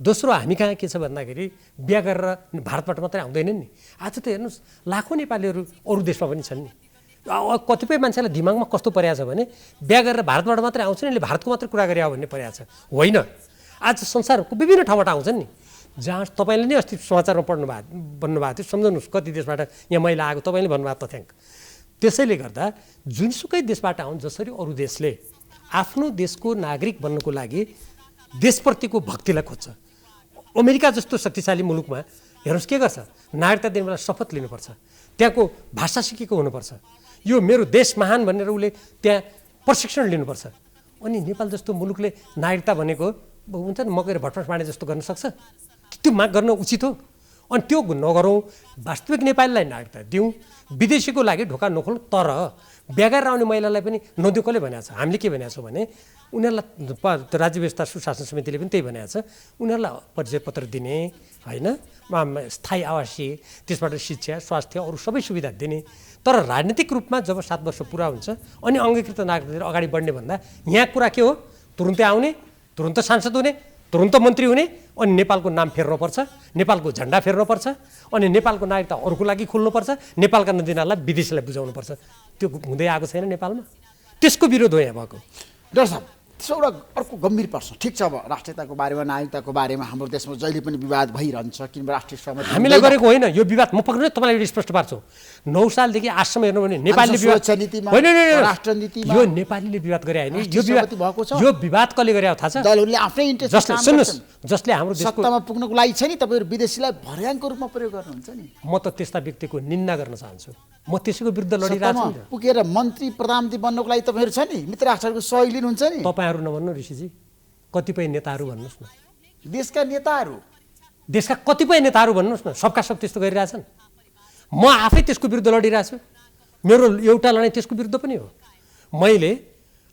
दोस्रो हामी कहाँ के छ भन्दाखेरि बिहा गरेर भारतबाट मात्रै आउँदैनन् नि आज त हेर्नुहोस् लाखौँ नेपालीहरू अरू देशमा पनि छन् नि कतिपय मान्छेलाई दिमागमा कस्तो परेको छ भने बिहा गरेर भारतबाट मात्रै आउँछ नि भारतको मात्रै कुरा गरे भन्ने परेको छ होइन आज संसारको विभिन्न ठाउँबाट आउँछन् नि जहाँ तपाईँले नै अस्ति समाचारमा भन्नुभएको थियो सम्झाउनुहोस् कति देशबाट यहाँ महिला आएको तपाईँले भन्नुभएको तथ्याङ्क त्यसैले गर्दा जुनसुकै देशबाट आउन् जसरी अरू देशले आफ्नो देशको नागरिक बन्नको लागि देशप्रतिको भक्तिलाई खोज्छ अमेरिका जस्तो शक्तिशाली मुलुकमा हेर्नुहोस् के गर्छ नागरिकता दिने बेला शपथ लिनुपर्छ त्यहाँको भाषा सिकेको हुनुपर्छ यो मेरो देश महान भनेर उसले त्यहाँ प्रशिक्षण लिनुपर्छ अनि नेपाल जस्तो मुलुकले नागरिकता भनेको हुन्छ नि मकै र भटमास बाँडे जस्तो गर्न सक्छ त्यो माग गर्न उचित हो अनि त्यो नगरौँ वास्तविक नेपालीलाई नागरिकता दिउँ विदेशीको लागि ढोका नखोल्नु तर बिहा गरेर आउने महिलालाई पनि नदिउँ कसले भनेको छ हामीले के भनेको छौँ भने उनीहरूलाई राज्य व्यवस्था सुशासन समितिले पनि त्यही भनेको छ उनीहरूलाई परिचय पत्र दिने होइन स्थायी आवासीय त्यसबाट शिक्षा स्वास्थ्य अरू सबै सुविधा दिने तर राजनीतिक रूपमा जब 7 वर्ष पुरा हुन्छ अनि अङ्गीकृत नागरिक अगाडि बढ्ने भन्दा यहाँ कुरा के हो तुरुन्तै आउने तुरुन्त सांसद हुने तुरुन्त मन्त्री हुने अनि नेपालको नाम फेर्नुपर्छ नेपालको झन्डा फेर्नुपर्छ अनि नेपालको नागरिकता अरूको लागि खोल्नुपर्छ नेपालका नदीनालाई विदेशीलाई बुझाउनुपर्छ त्यो हुँदै आएको छैन नेपालमा त्यसको विरोध हो यहाँ भएको डाक्टर साहब त्यसो एउटा अर्को गम्भीर प्रश्न ठिक छ अब राष्ट्रियताको बारेमा नागरिकताको बारेमा हाम्रो देशमा जहिले पनि विवाद भइरहन्छ किनभने राष्ट्रिय सहमति हामीलाई गरेको होइन यो विवाद म पक्कै तपाईँलाई स्पष्ट पार्छु 9 सालदेखि आजसम्म हेर्नु भने नेपालले विवाद सुरक्षा नीतिमा, होइन राष्ट्र नीतिमा यो नेपालीले विवाद गरे होइन राष्ट्रिय सहमति भएको छ। यो विवाद कसले गरे थाहा छ दलहरूले आफ्नै इन्ट्रेस्ट जसले सुन्नुहोस् जसले हाम्रो देशको सत्तामा पुग्नको लागि छ नि तपाईँहरू विदेशीलाई भर्याङको रूपमा प्रयोग गर्नुहुन्छ नि म त त्यस्ता व्यक्तिको निन्दा गर्न चाहन्छु म त्यसैको विरुद्ध लडिरहेको छु सत्तामा पुगेर मन्त्री प्रधानमन्त्री बन्नको लागि तपाईँहरू छ नि मित्र राष्ट्रहरूको सहयोग लिनुहुन्छ नि तपाईँहरू नभन्नु ऋषिजी कतिपय नेताहरू भन्नुहोस् न देशका नेताहरू देशका कतिपय नेताहरू भन्नुहोस् न सबका सब त्यस्तो गरिरहेछन् म आफै त्यसको विरुद्ध लडिरहेको छु मेरो एउटा लडाइँ त्यसको विरुद्ध पनि हो मैले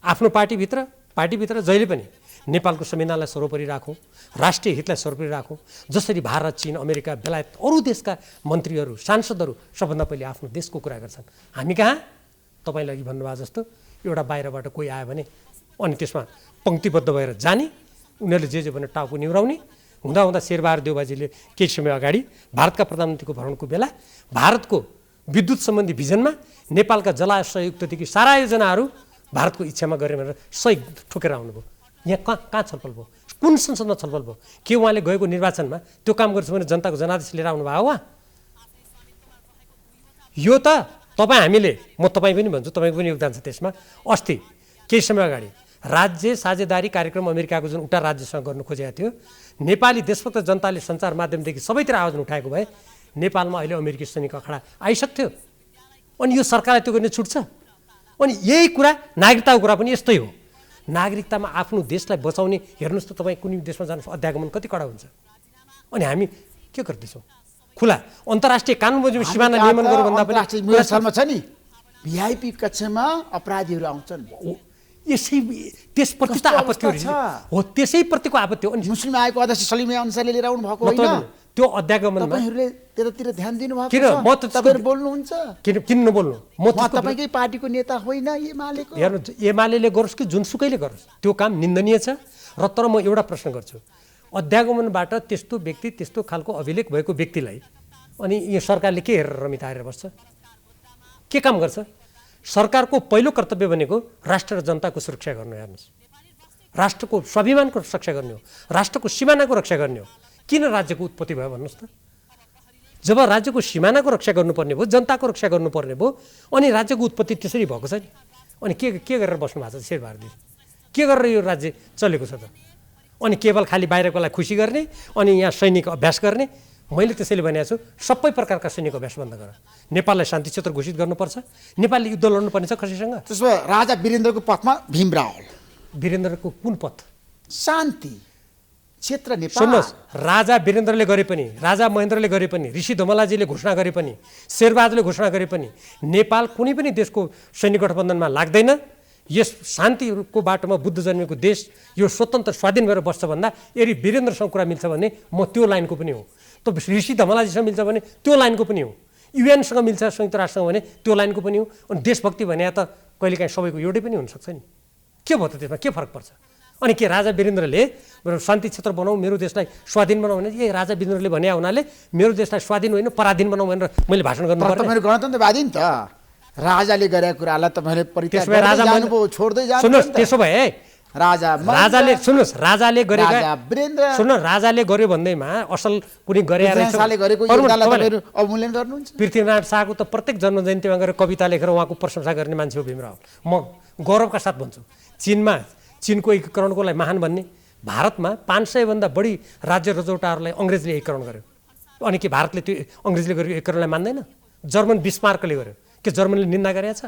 आफ्नो पार्टीभित्र जहिले पनि नेपालको संविधानलाई सर्वोपरि राखौँ राष्ट्रिय हितलाई सर्वोपरि राखौँ जसरी भारत चीन अमेरिका बेलायत अरू देशका मन्त्रीहरू सांसदहरू सबभन्दा पहिले आफ्नो देशको कुरा गर्छन् हामी कहाँ तपाईँले अघि भन्नुभएको जस्तो एउटा बाहिरबाट कोही आयो भने अनि त्यसमा पङ्क्तिबद्ध भएर जाने उनीहरूले जे भने टाउको निहुराउने हुँदा शेरबहादुर देउबाजीले केही समय अगाडि भारतका प्रधानमन्त्रीको भ्रमणको बेला भारतको विद्युत सम्बन्धी भिजनमा नेपालका जलाशययुक्तदेखि सारा योजनाहरू भारतको इच्छामा गरे भनेर सही ठोकेर आउनुभयो यहाँ कहाँ छलफल भयो कुन संसदमा छलफल भयो के उहाँले गएको निर्वाचनमा त्यो काम गर्छ भने जनताको जनादेश लिएर आउनुभयो उहाँ यो त हामीले म तपाईँ पनि भन्छु तपाईँको पनि योगदान छ त्यसमा अस्ति केही समय अगाडि राज्य साझेदारी कार्यक्रम अमेरिकाको जुन उटा राज्यसँग गर्नु खोजेको थियो नेपाली देशभक्त जनताले सञ्चार माध्यमदेखि सबैतिर आवाज उठाएको भए नेपालमा अहिले अमेरिकी सैनिक अखाडा आइसक्थ्यो अनि यो सरकारलाई त्यो गर्ने छुट छ अनि यही कुरा नागरिकताको कुरा पनि यस्तै हो नागरिकतामा आफ्नो देशलाई बचाउने हेर्नुहोस् त तपाईँ कुनै देशमा जानुहोस् अध्यागमन कति कडा हुन्छ अनि हामी के गर्दैछौँ खुला अन्तर्राष्ट्रिय कानुन बमोजिम सीमाना नियमन गरौँ भन्दा पनि छ नि भिआइपी कक्षमा अपराधीहरू आउँछन् त्यसप्रति त आपत्ति हो, त्यसैप्रतिको आपत्ति हो। अनि मुस्लिम आयोगको अध्यक्ष सलिम अनुसारले लिएर आउनु भएको होइन, त्यो अध्यागमनमा तपाईहरुले त्यतातिर ध्यान दिनु भएको किन म त तपाईहरु बोल्नुहुन्छ, किन नबोल्नु? म तपाईकै पार्टीको नेता होइन, एमालेको। हेर्नु, एमाले गरोस् कि जुनसुकैले गरोस् त्यो काम निन्दनीय छ। र तर म एउटा प्रश्न गर्छु, अध्यागमनबाट त्यस्तो व्यक्ति, त्यस्तो खालको अभिलेख भएको व्यक्तिलाई अनि यो सरकारले के हेरेर रमिताएर बस्छ? के काम गर्छ? सरकारको पहिलो कर्तव्य भनेको राष्ट्र र जनताको सुरक्षा गर्नु। हेर्नुहोस्, राष्ट्रको स्वाभिमानको रक्षा गर्ने हो, राष्ट्रको सिमानाको रक्षा गर्ने हो। किन राज्यको उत्पत्ति भयो भन्नुहोस् त? जब राज्यको सिमानाको रक्षा गर्नुपर्ने भयो, जनताको रक्षा गर्नुपर्ने भयो, अनि राज्यको उत्पत्ति त्यसरी भएको छ नि। अनि के गरेर बस्नु भएको छ शेरबहादुर? के गरेर यो राज्य चलेको छ त? अनि केवल खालि बाहिरकोलाई खुसी गर्ने अनि यहाँ सैनिक अभ्यास गर्ने। मैले त्यसैले भनेको छु, सबै प्रकारका सैनिक अभ्यास बन्द गर। नेपाललाई शान्ति क्षेत्र घोषित गर्नुपर्छ। नेपालले युद्ध लड्नुपर्ने छ कसैसँग? त्यसो भए राजा वीरेन्द्रको पथमा भीम रावल। वीरेन्द्रको कुन पथ? शान्ति क्षेत्र नेपाल। सुन्नुहोस्, राजा वीरेन्द्रले गरे पनि, राजा महेन्द्रले गरे पनि, ऋषि धमलाजीले घोषणा गरे पनि, शेरबहादुरले घोषणा गरे पनि नेपाल कुनै पनि देशको सैनिक गठबन्धनमा लाग्दैन। यस शान्तिको बाटोमा बुद्ध जन्मेको देश यो स्वतन्त्र स्वाधीन भएर बस्छ भन्दा यदि वीरेन्द्रसँग कुरा मिल्छ भने म त्यो लाइनको पनि हो, त ऋषि धमलाजीसँग मिल्छ भने त्यो लाइनको पनि हो, युएनसँग मिल्छ संयुक्त राष्ट्रसँग भने त्यो लाइनको पनि हो। अनि देशभक्ति भने त कहिलेकाहीँ सबैको एउटै पनि हुनसक्छ नि। के भयो त त्यसमा? के फरक पर्छ? अनि के राजा वीरेन्द्रले शान्ति क्षेत्र बनाऊ, मेरो देशलाई स्वाधीन बनाऊ भने ए राजा वीरेन्द्रले भने हुनाले मेरो देशलाई स्वाधीन होइन पराधीन बनाऊ भनेर मैले भाषण गर्नु पर्छ? तपाईहरु गणतन्त्रवादी नि त, राजाले गरेको कुरालाई तपाईले परित्याग गर्दै जानुभयो, छोड्दै जानुभयो। सुन्नुहोस्, त्यसो भए राजाले सुन्नुहोस्, राजाले गरेका सुन्नु, राजाले गर्यो भन्दैमा असल कुनै गरे रहेछ गरेको योगदानलाई तपाईहरु अवमूल्यन गर्नुहुन्छ? पृथ्वीनारायण शाहको त प्रत्येक जन्म जयन्तीमा गएर कविता लेखेर उहाँको प्रशंसा गर्ने मान्छे हो भीम रावल। म गौरवका साथ भन्छु, चीनको एकीकरणको लागि महान भन्ने, भारतमा 500 भन्दा बढी राज्य रजौटाहरूलाई अङ्ग्रेजले एकीकरण गर्यो। अनि के भारतले त्यो अङ्ग्रेजले गरेको एकीकरणलाई मान्दैन? जर्मन बिस्मार्कले गर्यो, के जर्मनीले निन्दा गरेछ?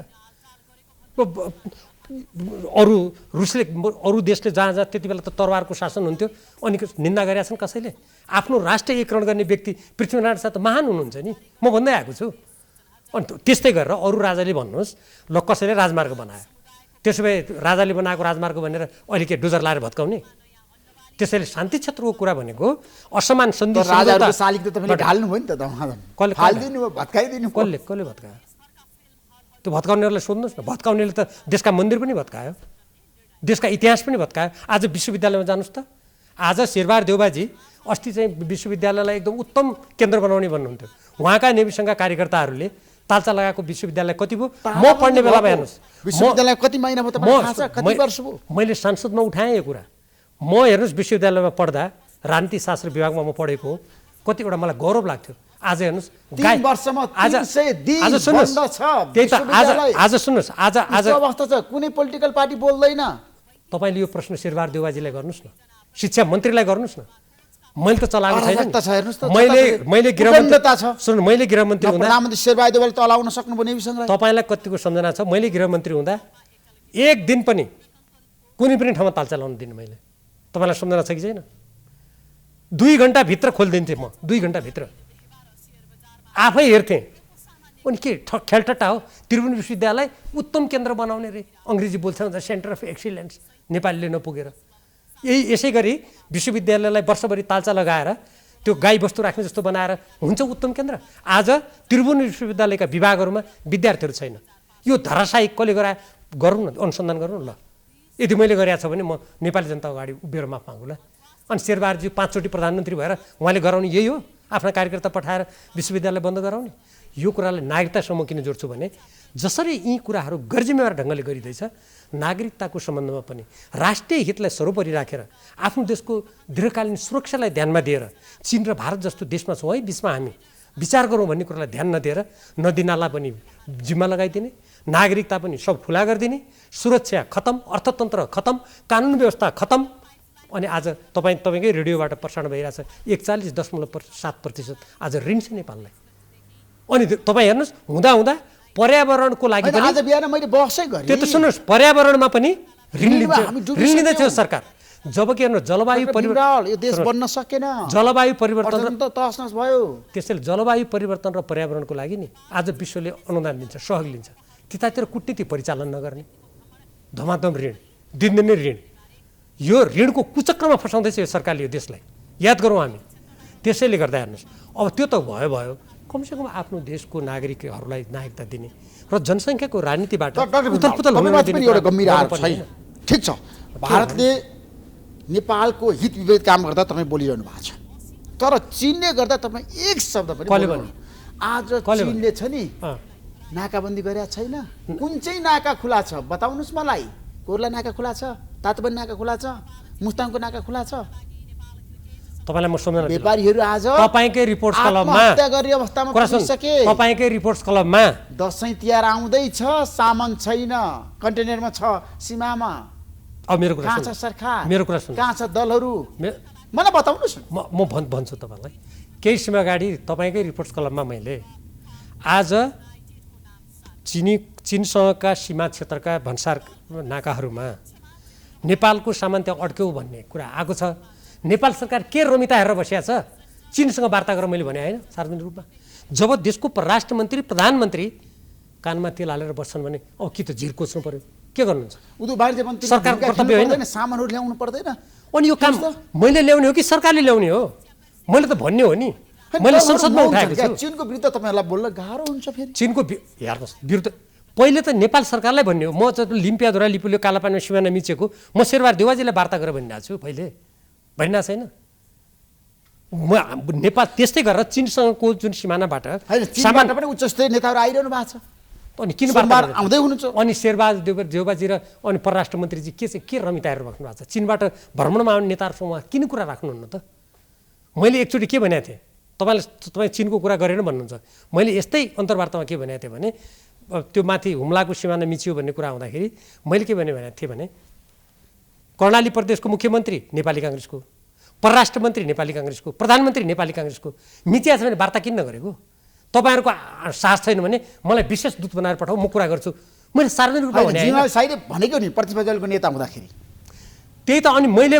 अरू देशले जहाँ त्यति बेला त तरवारको शासन हुन्थ्यो, अनि निन्दा गरेका छन् कसैले? आफ्नो राष्ट्र एकीकरण गर्ने व्यक्ति पृथ्वीनारायण शाह त महान हुनुहुन्छ नि, म भन्दै आएको छु। अनि त्यस्तै गरेर अरू राजाले भन्नुहोस्, ल कसैले राजमार्ग बनायो, त्यसो भए राजाले बनाएको राजमार्ग भनेर अहिले के डुजर लाएर भत्काउने? त्यसैले शान्ति क्षेत्रको कुरा भनेको असमान सन्धि राजाहरुको शालिग त तपाईले ढाल्नु भयो नि त, हाल्दिनु भयो, भत्काइदिनु। कसले भत्कायो? त्यो भत्काउनेहरूलाई सोध्नुहोस् न। भत्काउनेले त देशका मन्दिर पनि भत्कायो, देशका इतिहास पनि भत्कायो। आज विश्वविद्यालयमा जानुहोस् त, आज शेरबहादुर देउबाजी अस्ति चाहिँ विश्वविद्यालयलाई एकदम उत्तम केन्द्र बनाउने भन्नुहुन्थ्यो। उहाँका नेविसङ्घका कार्यकर्ताहरूले तालचा लगाएको विश्वविद्यालय कति भयो? म पढ्ने बेलामा हेर्नुहोस्, विश्वविद्यालय कति महिना भयो तपाईलाई थाहा छ? कति वर्ष भयो? मैले संसदमा उठाएँ यो कुरा। म हेर्नुहोस्, विश्वविद्यालयमा पढ्दा राजनीति शास्त्र विभागमा म पढेको, कतिवटा मलाई गौरव लाग्थ्यो। आज हेर्नुहोस्, 3 वर्षमा 300 दिन बन्द छ। त्यही त आज सुन्नुहोस्, आज अवस्था छ, कुनै पोलिटिकल पार्टी बोल्दैन। तपाईले यो प्रश्न शेरबहादुर देउबाजीलाई गर्नुहोस् न, शिक्षा मन्त्रीलाई गर्नुहोस् न। मैले त चलाएको छैन। मैले गृहमन्त्री हुँदा प्रधानमन्त्री शेरबहादुर देउबाले चलाउन सक्नुभयो नेविसङ्घलाई। तपाईलाई कतिको सम्झना छ? मैले गृहमन्त्री हुँदा एक दिन पनि कुनै पनि ठाउँमा ताल चलाउन दिनु मैले। तपाईलाई सम्झना छ कि छैन? 2 घण्टाभित्र खोलिदिन्थेँ म, 2 घण्टाभित्र आफै हेर्थेँ। अनि के खेलटट्टा हो? त्रिभुवन विश्वविद्यालय उत्तम केन्द्र बनाउने रे, अङ्ग्रेजी बोल्छ भन्छ सेन्टर अफ एक्सिलेन्स, नेपालीले नपुगेर। यसै गरी विश्वविद्यालयलाई वर्षभरि तालचा लगाएर त्यो गाई बस्तु राख्ने जस्तो बनाएर हुन्छ उत्तम केन्द्र? आज त्रिभुवन विश्वविद्यालयका विभागहरूमा विद्यार्थीहरू छैन। यो धराशायी कसले गरायो? गरौँ न, अनुसन्धान गरौँ ल। यदि मैले गरेको छ भने म नेपाली जनता अगाडि उभिएर माफ मागुला। अनि शेरबहादुरजी 5 चोटि प्रधानमन्त्री भएर उहाँले गराउने यही हो, आफ्ना कार्यकर्ता पठाएर विश्वविद्यालय बन्द गराउने। यो कुरालाई नागरिकतासम्म किन जोड्छु भने जसरी यी कुराहरू गैरजिम्मेवार ढङ्गले गरिँदैछ, नागरिकताको सम्बन्धमा पनि राष्ट्रिय हितलाई सर्वोपरि राखेर आफ्नो देशको दीर्घकालीन सुरक्षालाई ध्यानमा दिएर चीन र भारत जस्तो देशमा छौँ है, बिचमा हामी विचार गरौँ भन्ने कुरालाई ध्यान नदिएर नदीनाला पनि जिम्मा लगाइदिने, नागरिकता पनि सब खुला गरिदिने, सुरक्षा खतम, अर्थतन्त्र खतम, कानुन व्यवस्था खतम। अनि आज तपाईँकै रेडियोबाट प्रसारण भइरहेछ 41.7% आज ऋण छ नेपाललाई। अनि तपाईँ हेर्नुहोस्, हुँदा पर्यावरणको लागि पनि आज बिहान मैले बहसै गरेँ। त्यो त सुन्नुहोस्, पर्यावरणमा पनि ऋण लिँदैथ्यो सरकार। जबकि हेर्नुहोस्, जलवायु परिवर्तन यो देश बन्न सकेन, जलवायु परिवर्तन त तहस-नहस भयो। त्यसैले जलवायु परिवर्तन र पर्यावरणको लागि नि आज विश्वले अनुदान दिन्छ, सहयोग लिन्छ। त्यतातिर कूटनीति परिचालन नगर्ने, धमाधम ऋण दिनदिनै ऋण, यो ऋणको कुचक्रमा फसाउँदैछ यो सरकारले यो देशलाई, याद गरौँ हामी। त्यसैले गर्दा हेर्नुहोस्, अब त्यो त भयो कमसेकम आफ्नो देशको नागरिकहरूलाई नागरिकता दिने र जनसङ्ख्याको राजनीतिबाट उथलपुथल एउटा गम्भीर आरोप छैन। ठिक छ, भारतले नेपालको हित विपरीत काम गर्दा तपाईँ बोलिरहनु भएको छ, तर चीनले गर्दा तपाईँ एक शब्द पनि बोल्नु। आज चीनले छ नि नाकाबन्दी गरेका छैन, कुन चाहिँ नाका खुला छ बताउनुहोस् मलाई। कोर्ला नाका खुला छ, तातोबन नाका खुला छ, मुस्ताङको नाका खुला छ। तपाईलाई म सम्झना दिन्छु, व्यापारीहरू आज तपाईकै रिपोर्ट्स कलममा आत्महत्या गर्ने अवस्थामा पुगिसके। तपाईकै रिपोर्ट्स कलममा दसैँ तिहार आउँदैछ, सामान छैन, कन्टेनरमा छ सीमामा। अब मेरो कुरा कहाँ सुन्नु, छ सरकार, मेरो कुरा सुन्नु, कहाँ छ दलहरू, मलाई बताउनुहोस्। म भन्छु तपाईँलाई। केही समय अगाडि तपाईँकै रिपोर्ट्स कलममा मैले आज चीनसँगका सीमा क्षेत्रका भन्सार नाकाहरूमा नेपालको सामान त्यहाँ अड्क्यौ भन्ने कुरा आएको छ। नेपाल सरकार के रमिता हेरेर बसिया छ? चीनसँग वार्ता गरेर मैले भने होइन सार्वजनिक रूपमा। जब देशको परराष्ट्र मन्त्री प्रधानमन्त्री कानमा तेल हालेर बस्छन् भने अब कि त झिर कोच्नु पर्यो, के गर्नुहुन्छ? सरकारको कर्तव्य होइन? सामानहरू ल्याउनु पर्दैन? अनि यो काम मैले ल्याउने हो कि सरकारले ल्याउने हो? मैले त भन्ने हो नि, मैले संसदमा उठाएको छु। चीनको विरुद्ध तपाईँहरूलाई बोल्न गाह्रो हुन्छ फेरि। चीनको हेर्नुहोस् विरुद्ध पहिले त नेपाल सरकारलाई भन्ने हो। म जब लिम्पियाद्वारा लिपुले कालापानीमा सिमाना मिचेको म शेरबहादुर देवाजीलाई वार्ता गरेर भनिरहेको छु, पहिले भनिरहेको छैन। म नेपाल त्यस्तै गरेर चीनसँगको जुन सिमानाबाट सामान पनि उच्च स्तरीय नेताहरू आइरहनु भएको छ, अनि किन वार्ता आउँदै हुनुहुन्छ? अनि शेरबहादुर देवाजी र अनि परराष्ट्र मन्त्रीजी के रमिता हेरेर बस्नु भएको छ? चीनबाट भ्रमणमा आउने नेताहरूसँग किन कुरा राख्नुहुन्न त? मैले एकचोटि के भनेको थिएँ, तपाईँ चीनको कुरा गरेर भन्नुहुन्छ, मैले यस्तै अन्तर्वार्तामा के भनेको थिएँ भने त्यो माथि हुम्लाको सिमाना मिचियो भन्ने कुरा आउँदाखेरि मैले के भनेको थिएँ भने कर्णाली प्रदेशको मुख्यमन्त्री नेपाली काङ्ग्रेसको, परराष्ट्र मन्त्री नेपाली काङ्ग्रेसको, प्रधानमन्त्री नेपाली काङ्ग्रेसको मिचिया छ भने वार्ता किन नगरेको? तपाईँहरूको साहस छैन भने मलाई विशेष दूत बनाएर पठाऊ, म कुरा गर्छु। मैले सार्वजनिक रूपमा भनेको नि प्रतिपक्षको नेता हुँदाखेरि त्यही त। अनि मैले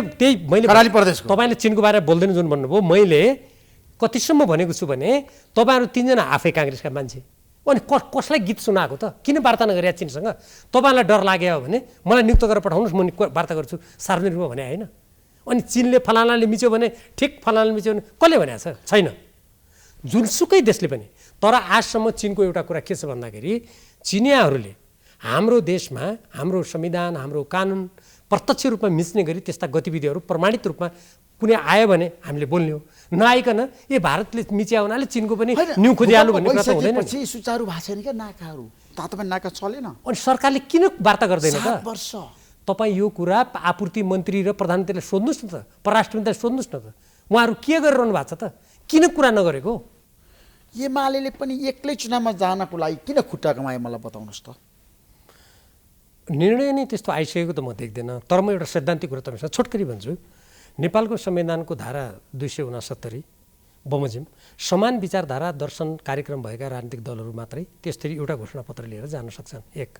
कर्णाली प्रदेशको तपाईँले चीनको बारेमा बोल्दैन जुन भन्नुभयो, मैले कतिसम्म भनेको छु भने तपाईँहरू तिनजना आफै काङ्ग्रेसका मान्छे, अनि कसलाई गीत सुनाएको त? किन वार्ता नगरे चीनसँग? तपाईँलाई डर लाग्यो भने मलाई नियुक्त गरेर पठाउनुहोस्, म वार्ता गर्छु सार्वजनिक रूपमा भने होइन। अनि चीनले फलानाले मिच्यो भने ठिक, फलानाले मिच्यो भने कसले भनेको छैन, जुनसुकै देशले पनि। तर आजसम्म चीनको एउटा कुरा के छ भन्दाखेरि चिनियाहरूले हाम्रो देशमा हाम्रो संविधान, हाम्रो कानुन प्रत्यक्ष रूपमा मिच्ने गरी त्यस्ता गतिविधिहरू प्रमाणित रूपमा कुनै आयो भने हामीले बोल्ने हो, नआइकन ए भारतले मिच्या हुनाले चीनको पनि न्यु खोजिहाल्नु भन्ने कुरा त हुँदैन। सुचारू भएको छैन क्या नाकाहरू, तातोपन नाका चलेन। अनि सरकारले किन वार्ता गर्दैन त? 7 वर्ष तपाईँ यो कुरा आपूर्ति मन्त्री र प्रधानमन्त्रीलाई सोध्नुहोस् न त, परराष्ट्र मन्त्रीलाई सोध्नुहोस् न त, उहाँहरू के गरिरहनु भएको छ त? किन कुरा नगरेको? एमाले पनि एक्लै चुनावमा जानको लागि किन खुट्टा कमाए मलाई बताउनुहोस् त? निर्णय नै त्यस्तो आइसकेको त म देख्दैन। तर म एउटा सैद्धान्तिक कुरा तपाईँसँग छोटकरी भन्छु। नेपालको संविधानको धारा 269 बमोजिम समान विचारधारा दर्शन कार्यक्रम भएका राजनीतिक दलहरू मात्रै त्यसरी एउटा घोषणापत्र लिएर जान सक्छन्। एक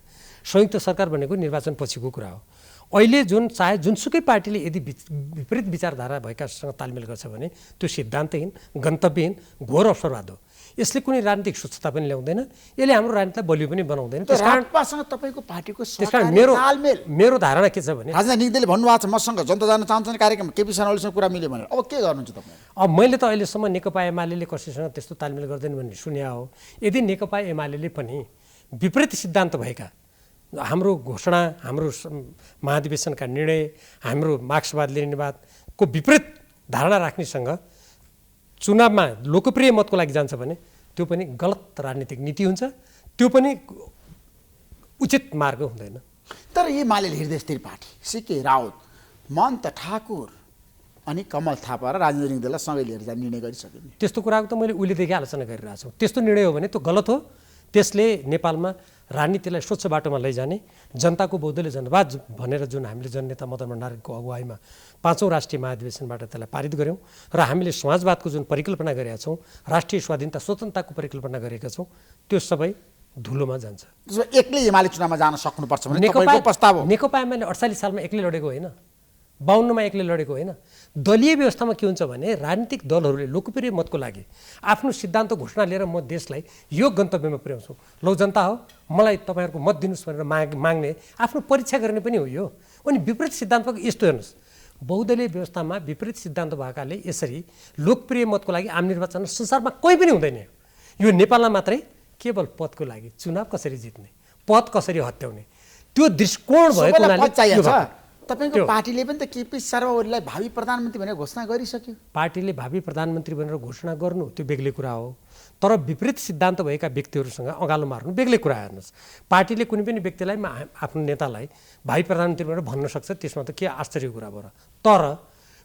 संयुक्त सरकार भनेको निर्वाचन पछिको कुरा हो। अहिले चाहे जुनसुकै पार्टीले यदि विपरीत विचारधारा भएकासँग तालमेल गर्छ भने त्यो सिद्धान्तहीन, गन्तव्यहीन, घोर अवसरवाद हो। यसले कुनै राजनीतिक स्वच्छता पनि ल्याउँदैन, यसले हाम्रो राजनीतिलाई बलियो पनि बनाउँदैन। त्यसकारण तपाईँको पार्टीको त्यसकारण मेरो धारणा के छ भने राजनाथ निग्देले भन्नुभएको छ मसँग जनता जान चाहन्छन् कार्यक्रम केपी शर्मा ओलीसँग कुरा मिल्यो भनेर। अब के गर्नुहुन्छ तपाईँ? अब मैले त अहिलेसम्म नेकपा एमाले कसैसँग त्यस्तो तालमेल गर्दैन भन्ने सुन्या हो। यदि नेकपा एमाले पनि विपरीत सिद्धान्त भएका हाम्रो घोषणा, हाम्रो महाधिवेशनका निर्णय, हाम्रो मार्क्सवाद लेनिनवादको विपरीत धारणा राख्नेसँग चुनावमा लोकप्रिय मतको लागि जान्छ भने त्यो पनि गलत राजनीतिक नीति हुन्छ, त्यो पनि उचित मार्ग हुँदैन। तर एमाले हृदय स्थिर पार्टी सिके राउत, महन्त ठाकुर अनि कमल थापा र राजेन्द्र निग्देललाई सँगै लिएर जाने निर्णय गरिसक्यो। त्यस्तो कुराको त मैले उहिलेदेखि आलोचना गरिरहेको छु। त्यस्तो निर्णय हो भने त्यो गलत हो। त्यसले नेपालमा राजनीतिलाई स्वच्छ बाटोमा लैजाने, जनताको बहुदलीय जनवाद भनेर जुन हामीले जननेता मदन भण्डारीको अगुवाईमा 5औं राष्ट्रिय महाधिवेशनबाट त्यसलाई पारित गऱ्यौँ र हामीले समाजवादको जुन परिकल्पना गरेका छौँ, राष्ट्रिय स्वाधीनता स्वतन्त्रताको परिकल्पना गरेका छौँ, त्यो सबै धुलोमा जान्छ। एक्लै एमाले चुनावमा जान सक्नुपर्छ भने तपाईँको प्रस्ताव हो? नेकपा एमाले 48 सालमा एक्लै लडेको होइन, 52मा एक्लै लडेको होइन। दलीय व्यवस्थामा के हुन्छ भने राजनीतिक दलहरूले लोकप्रिय मतको लागि आफ्नो सिद्धान्त घोषणा लिएर म देशलाई यो गन्तव्यमा पुर्याउँछु, लौ जनता हो मलाई तपाईँहरूको मत दिनुहोस् भनेर माग्ने आफ्नो परीक्षा गर्ने पनि हो यो। अनि विपरीत सिद्धान्तको यस्तो हेर्नुहोस्, बहुदलीय व्यवस्थामा विपरीत सिद्धान्त भएकाले यसरी लोकप्रिय मतको लागि आम निर्वाचन संसारमा कोही पनि हुँदैन। यो नेपालमा मात्रै केवल पदको लागि चुनाव कसरी जित्ने, पद कसरी हत्याउने, त्यो दृष्टिकोण भएको हुनाले तपाईँको पार्टीले पनि त केपी शर्मा ओलीलाई भावी प्रधानमन्त्री भनेर घोषणा गरिसक्यो। पार्टीले भावी प्रधानमन्त्री भनेर घोषणा गर्नु त्यो बेग्लै कुरा हो, तर विपरीत सिद्धान्त भएका व्यक्तिहरूसँग अँगालो मार्नु बेग्लै कुरा। हेर्नुहोस्, पार्टीले कुनै पनि व्यक्तिलाई आफ्नो नेतालाई भावी प्रधानमन्त्री भनेर भन्न सक्छ, त्यसमा त के आश्चर्यको कुरा भयो र। तर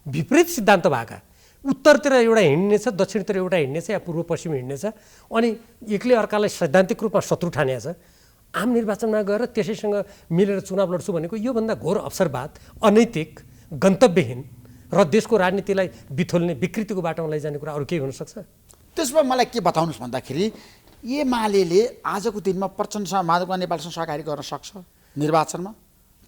विपरीत सिद्धान्त भएका उत्तरतिर एउटा हिँड्नेछ, दक्षिणतिर एउटा हिँड्नेछ, या पूर्व पश्चिम हिँड्नेछ, अनि एकले अर्कालाई सैद्धान्तिक रूपमा शत्रु ठानेछ, आम निर्वाचनमा गएर त्यसैसँग मिलेर चुनाव लड्छु भनेको योभन्दा घोर अवसरवाद, अनैतिक, गन्तव्यहीन र देशको राजनीतिलाई बिथोल्ने विकृतिको बाटोमा लैजाने कुरा अरू केही हुनसक्छ? त्यसमा मलाई के बताउनुहोस् भन्दाखेरि एमाले आजको दिनमा प्रचण्डसँग माधवका नेपालसँग सहकारी गर्न सक्छ निर्वाचनमा?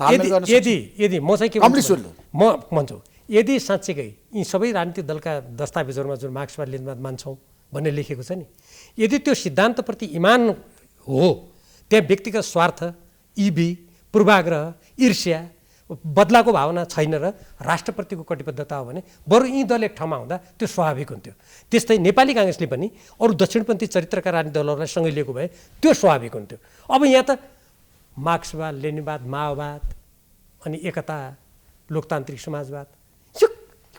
यदि म चाहिँ के म भन्छु, यदि साँच्चैकै यी सबै राजनीतिक दलका दस्तावेजहरूमा जुन मार्क्सवाद लेनिनवाद मान्छौँ भन्ने लेखेको छ नि, यदि त्यो सिद्धान्तप्रति इमान हो, त्यहाँ व्यक्तिगत स्वार्थ, इबी, पूर्वाग्रह, ईर्ष्या, बदलाको भावना छैन र राष्ट्रप्रतिको कटिबद्धता हो भने बरु यी दल एक ठाउँमा हुँदा त्यो स्वाभाविक हुन्थ्यो। त्यस्तै नेपाली काङ्ग्रेसले पनि अरू दक्षिणपन्थी चरित्रका राजनीतिक दलहरूलाई सँगै लिएको भए त्यो स्वाभाविक हुन्थ्यो। अब यहाँ त मार्क्सवाद, लेनिनवाद, माओवाद, अनि एकता, लोकतान्त्रिक समाजवाद, यो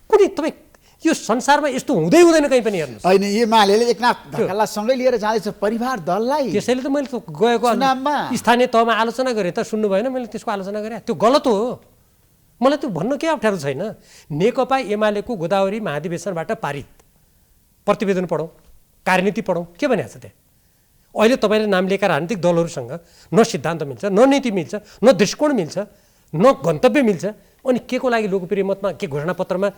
कुनै तपाईँ यो संसारमा यस्तो हुँदै हुँदैन कहीँ पनि। हेर्नुहोस्, होइन, एमाले एकनाथ ढकाललाई सँगै लिएर जाँदैछ परिवार दललाई। त्यसैले त मैले गएको स्थानीय तहमा आलोचना गरेँ, त सुन्नु भएन, मैले त्यसको आलोचना गरेँ, त्यो गलत हो। मलाई त्यो भन्न केही अप्ठ्यारो छैन। नेकपा एमालेको गोदावरी महाधिवेशनबाट पारित प्रतिवेदन पढौँ, कार्यनीति पढौँ, के भनेको छ त्यहाँ? अहिले तपाईँले नाम लिएका राजनीतिक दलहरूसँग न सिद्धान्त मिल्छ, न नीति मिल्छ, न दृष्टिकोण मिल्छ, न गन्तव्य मिल्छ, अनि के को लागि लोकप्रिय मतमा के घोषणापत्रमा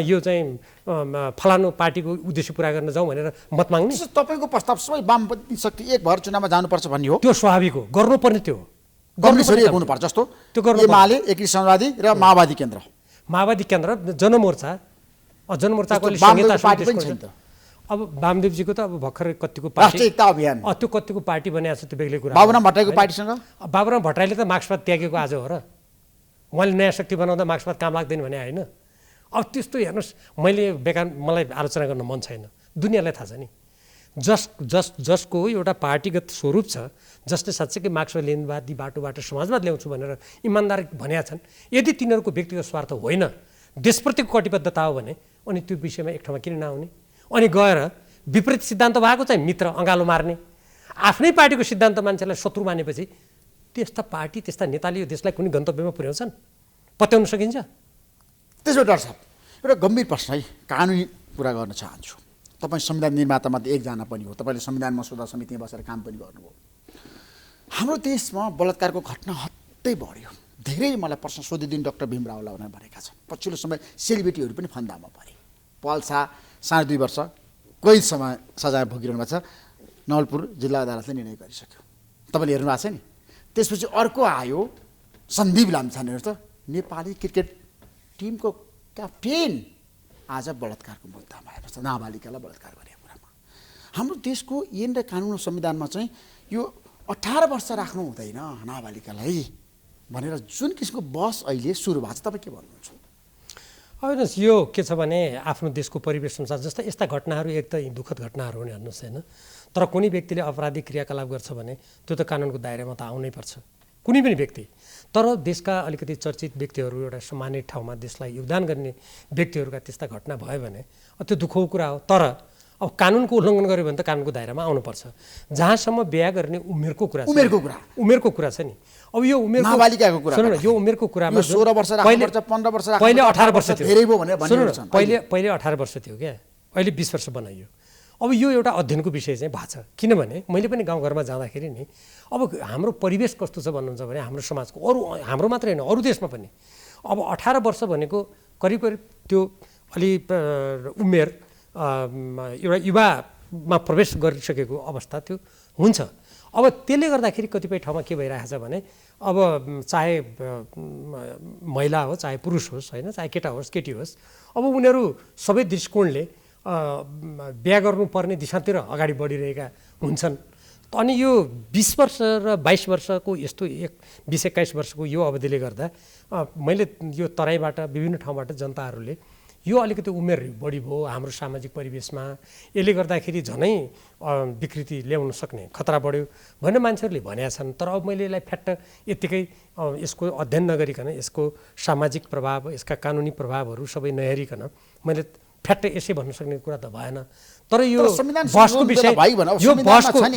यो चाहिँ फलानु पार्टीको उद्देश्य पुरा गर्न जाउँ भनेर मत माग्ने? तपाईँको प्रस्ताव सबै वामपन्थी शक्ति एक भएर चुनावमा जानुपर्छ भन्ने हो? त्यो स्वाभाविक हो, गर्नुपर्ने त्यो कम्युनिस्ट हुनुपर्छ जस्तो त्यो एमाले, एकीकृत समाजवादी र माओवादी केन्द्र, माओवादी केन्द्र, जनमोर्चा, जनमोर्चाको अब वामदेवजीको त अब भर्खर कतिको पार्टी अभियान त्यो कतिको पार्टी बनाएको छ त्यो बेग्लै कुरा। बाबुराम भट्टराईको पार्टीसँग बाबुराम भट्टराईले त मार्क्सवाद त्यागेको आज हो र? उहाँले नयाँ शक्ति बनाउँदा मार्क्सवाद काम लाग्दैन भने होइन? अब त्यस्तो हेर्नुहोस्, मैले मलाई आलोचना गर्न मन छैन, दुनियाँलाई थाहा छ नि। जसको एउटा पार्टीगत स्वरूप छ, जसले साँच्चैकै मार्क्सवाद लेनिनवादी बाटोबाट समाजवाद ल्याउँछु भनेर इमान्दार भनेका छन्, यदि तिनीहरूको व्यक्तिगत स्वार्थ होइन, देशप्रतिको कटिबद्धता हो भने अनि त्यो विषयमा एक ठाउँमा किन नआउने? अनि गएर विपरीत सिद्धान्त भएको चाहिँ मित्र अँगालो मार्ने, आफ्नै पार्टीको सिद्धान्त मान्छेलाई शत्रु मानेपछि त्यस्ता पार्टी, त्यस्ता नेताले यो देशलाई कुनै गन्तव्यमा पुर्याउँछन्? पत्याउन सकिन्छ? त्यसो डाक्टर साहब, एउटा गम्भीर प्रश्न है, कानुनी कुरा गर्न चाहन्छु। तपाईँ संविधान निर्मातामध्ये एकजना पनि हो, तपाईँले संविधान मसौदा समितिमा बसेर काम पनि गर्नुभयो। हाम्रो देशमा बलात्कारको घटना हत्तै बढ्यो। धेरै मलाई प्रश्न सोधिदिनु डाक्टर भीमरावलाई भनेका छन्। पछिल्लो समय सेलिब्रिटीहरू पनि फन्दामा परे। पल्सा 2.5 वर्ष कैद सजाय भोगिरहनु भएको छ, नवलपुर जिल्ला अदालतले निर्णय गरिसक्यो। तपाईँले हेर्नु भएको छ नि। त्यसपछि अर्को आयो सन्दीप लामिछाने, त नेपाली क्रिकेट टिमको क्याप्टेन आज बलात्कारको मुद्दामा हेर्नुहोस्, नाबालिकालाई बलात्कार गरेको कुरामा। हाम्रो देशको ऐन र कानुन र संविधानमा चाहिँ यो 18 वर्ष राख्नु हुँदैन नाबालिकालाई भनेर जुन किसिमको बहस अहिले सुरु भएको छ, तपाईँ के भन्नुहुन्छ? हेर्नुहोस्, यो के छ भने आफ्नो देशको परिवेश अनुसार जस्तै यस्ता घटनाहरू एक त दुःखद घटनाहरू हुने हेर्नुहोस् होइन, तर कुनै व्यक्तिले अपराधिक क्रियाकलाप गर्छ भने त्यो त कानुनको दायरामा त आउनै पर्छ, कुनै पनि व्यक्ति। तर देशका अलिकति चर्चित व्यक्तिहरू, एउटा सम्मानित ठाउँमा देशलाई योगदान गर्ने व्यक्तिहरूका त्यस्ता घटना भयो भने त्यो दुःखको कुरा हो। तर अब कानुनको उल्लङ्घन गर्यो भने त कानुनको दायरामा आउनुपर्छ। जहाँसम्म बिहा गर्ने उमेरको कुरा छ नि, अब यो उमेर नाबालिकाको कुरा, सुन्नु न, यो उमेरको कुरामा 16 वर्ष राख्नुपर्छ, 15 वर्ष राख्नुपर्छ, पहिले 18 वर्ष थियो, धेरै भयो भनेर भनिन्छ। पहिले 18 वर्ष थियो क्या, अहिले 20 वर्ष बनाइयो। अब यो एउटा अध्ययनको विषय चाहिँ भएको छ, किनभने मैले पनि गाउँघरमा जाँदाखेरि नि अब हाम्रो परिवेश कस्तो छ भन्नुहुन्छ भने हाम्रो समाजको अरू, हाम्रो मात्रै होइन अरू देशमा पनि अब 18 वर्ष भनेको करिब त्यो अलि उमेर एउटा युवामा प्रवेश गरिसकेको अवस्था त्यो हुन्छ। अब त्यसले गर्दाखेरि कतिपय ठाउँमा के भइरहेको छ भने अब चाहे महिला हो, चाहे पुरुष होस् होइन, चाहे केटा होस् केटी होस्, अब उनीहरू सबै दृष्टिकोणले बिहा गर्नुपर्ने दिशातिर अगाडि बढिरहेका हुन्छन्। अनि यो 20 वर्ष र 22 वर्षको यस्तो 20-21 वर्षको यो अवधिले गर्दा मैले यो तराईबाट विभिन्न ठाउँबाट जनताहरूले यो अलिकति उमेर बढी भयो हाम्रो सामाजिक परिवेशमा, यसले गर्दाखेरि झनै विकृति ल्याउन सक्ने खतरा बढ्यो भनेर मान्छेहरूले भनेका छन्। तर अब मैले यसलाई फ्याट्ट यत्तिकै यसको अध्ययन नगरिकन, यसको सामाजिक प्रभाव, यसका कानुनी प्रभावहरू सबै नहेरिकन मैले फ्याट्ट यसै भन्न सक्ने कुरा त भएन। तर यो बहसको विषय,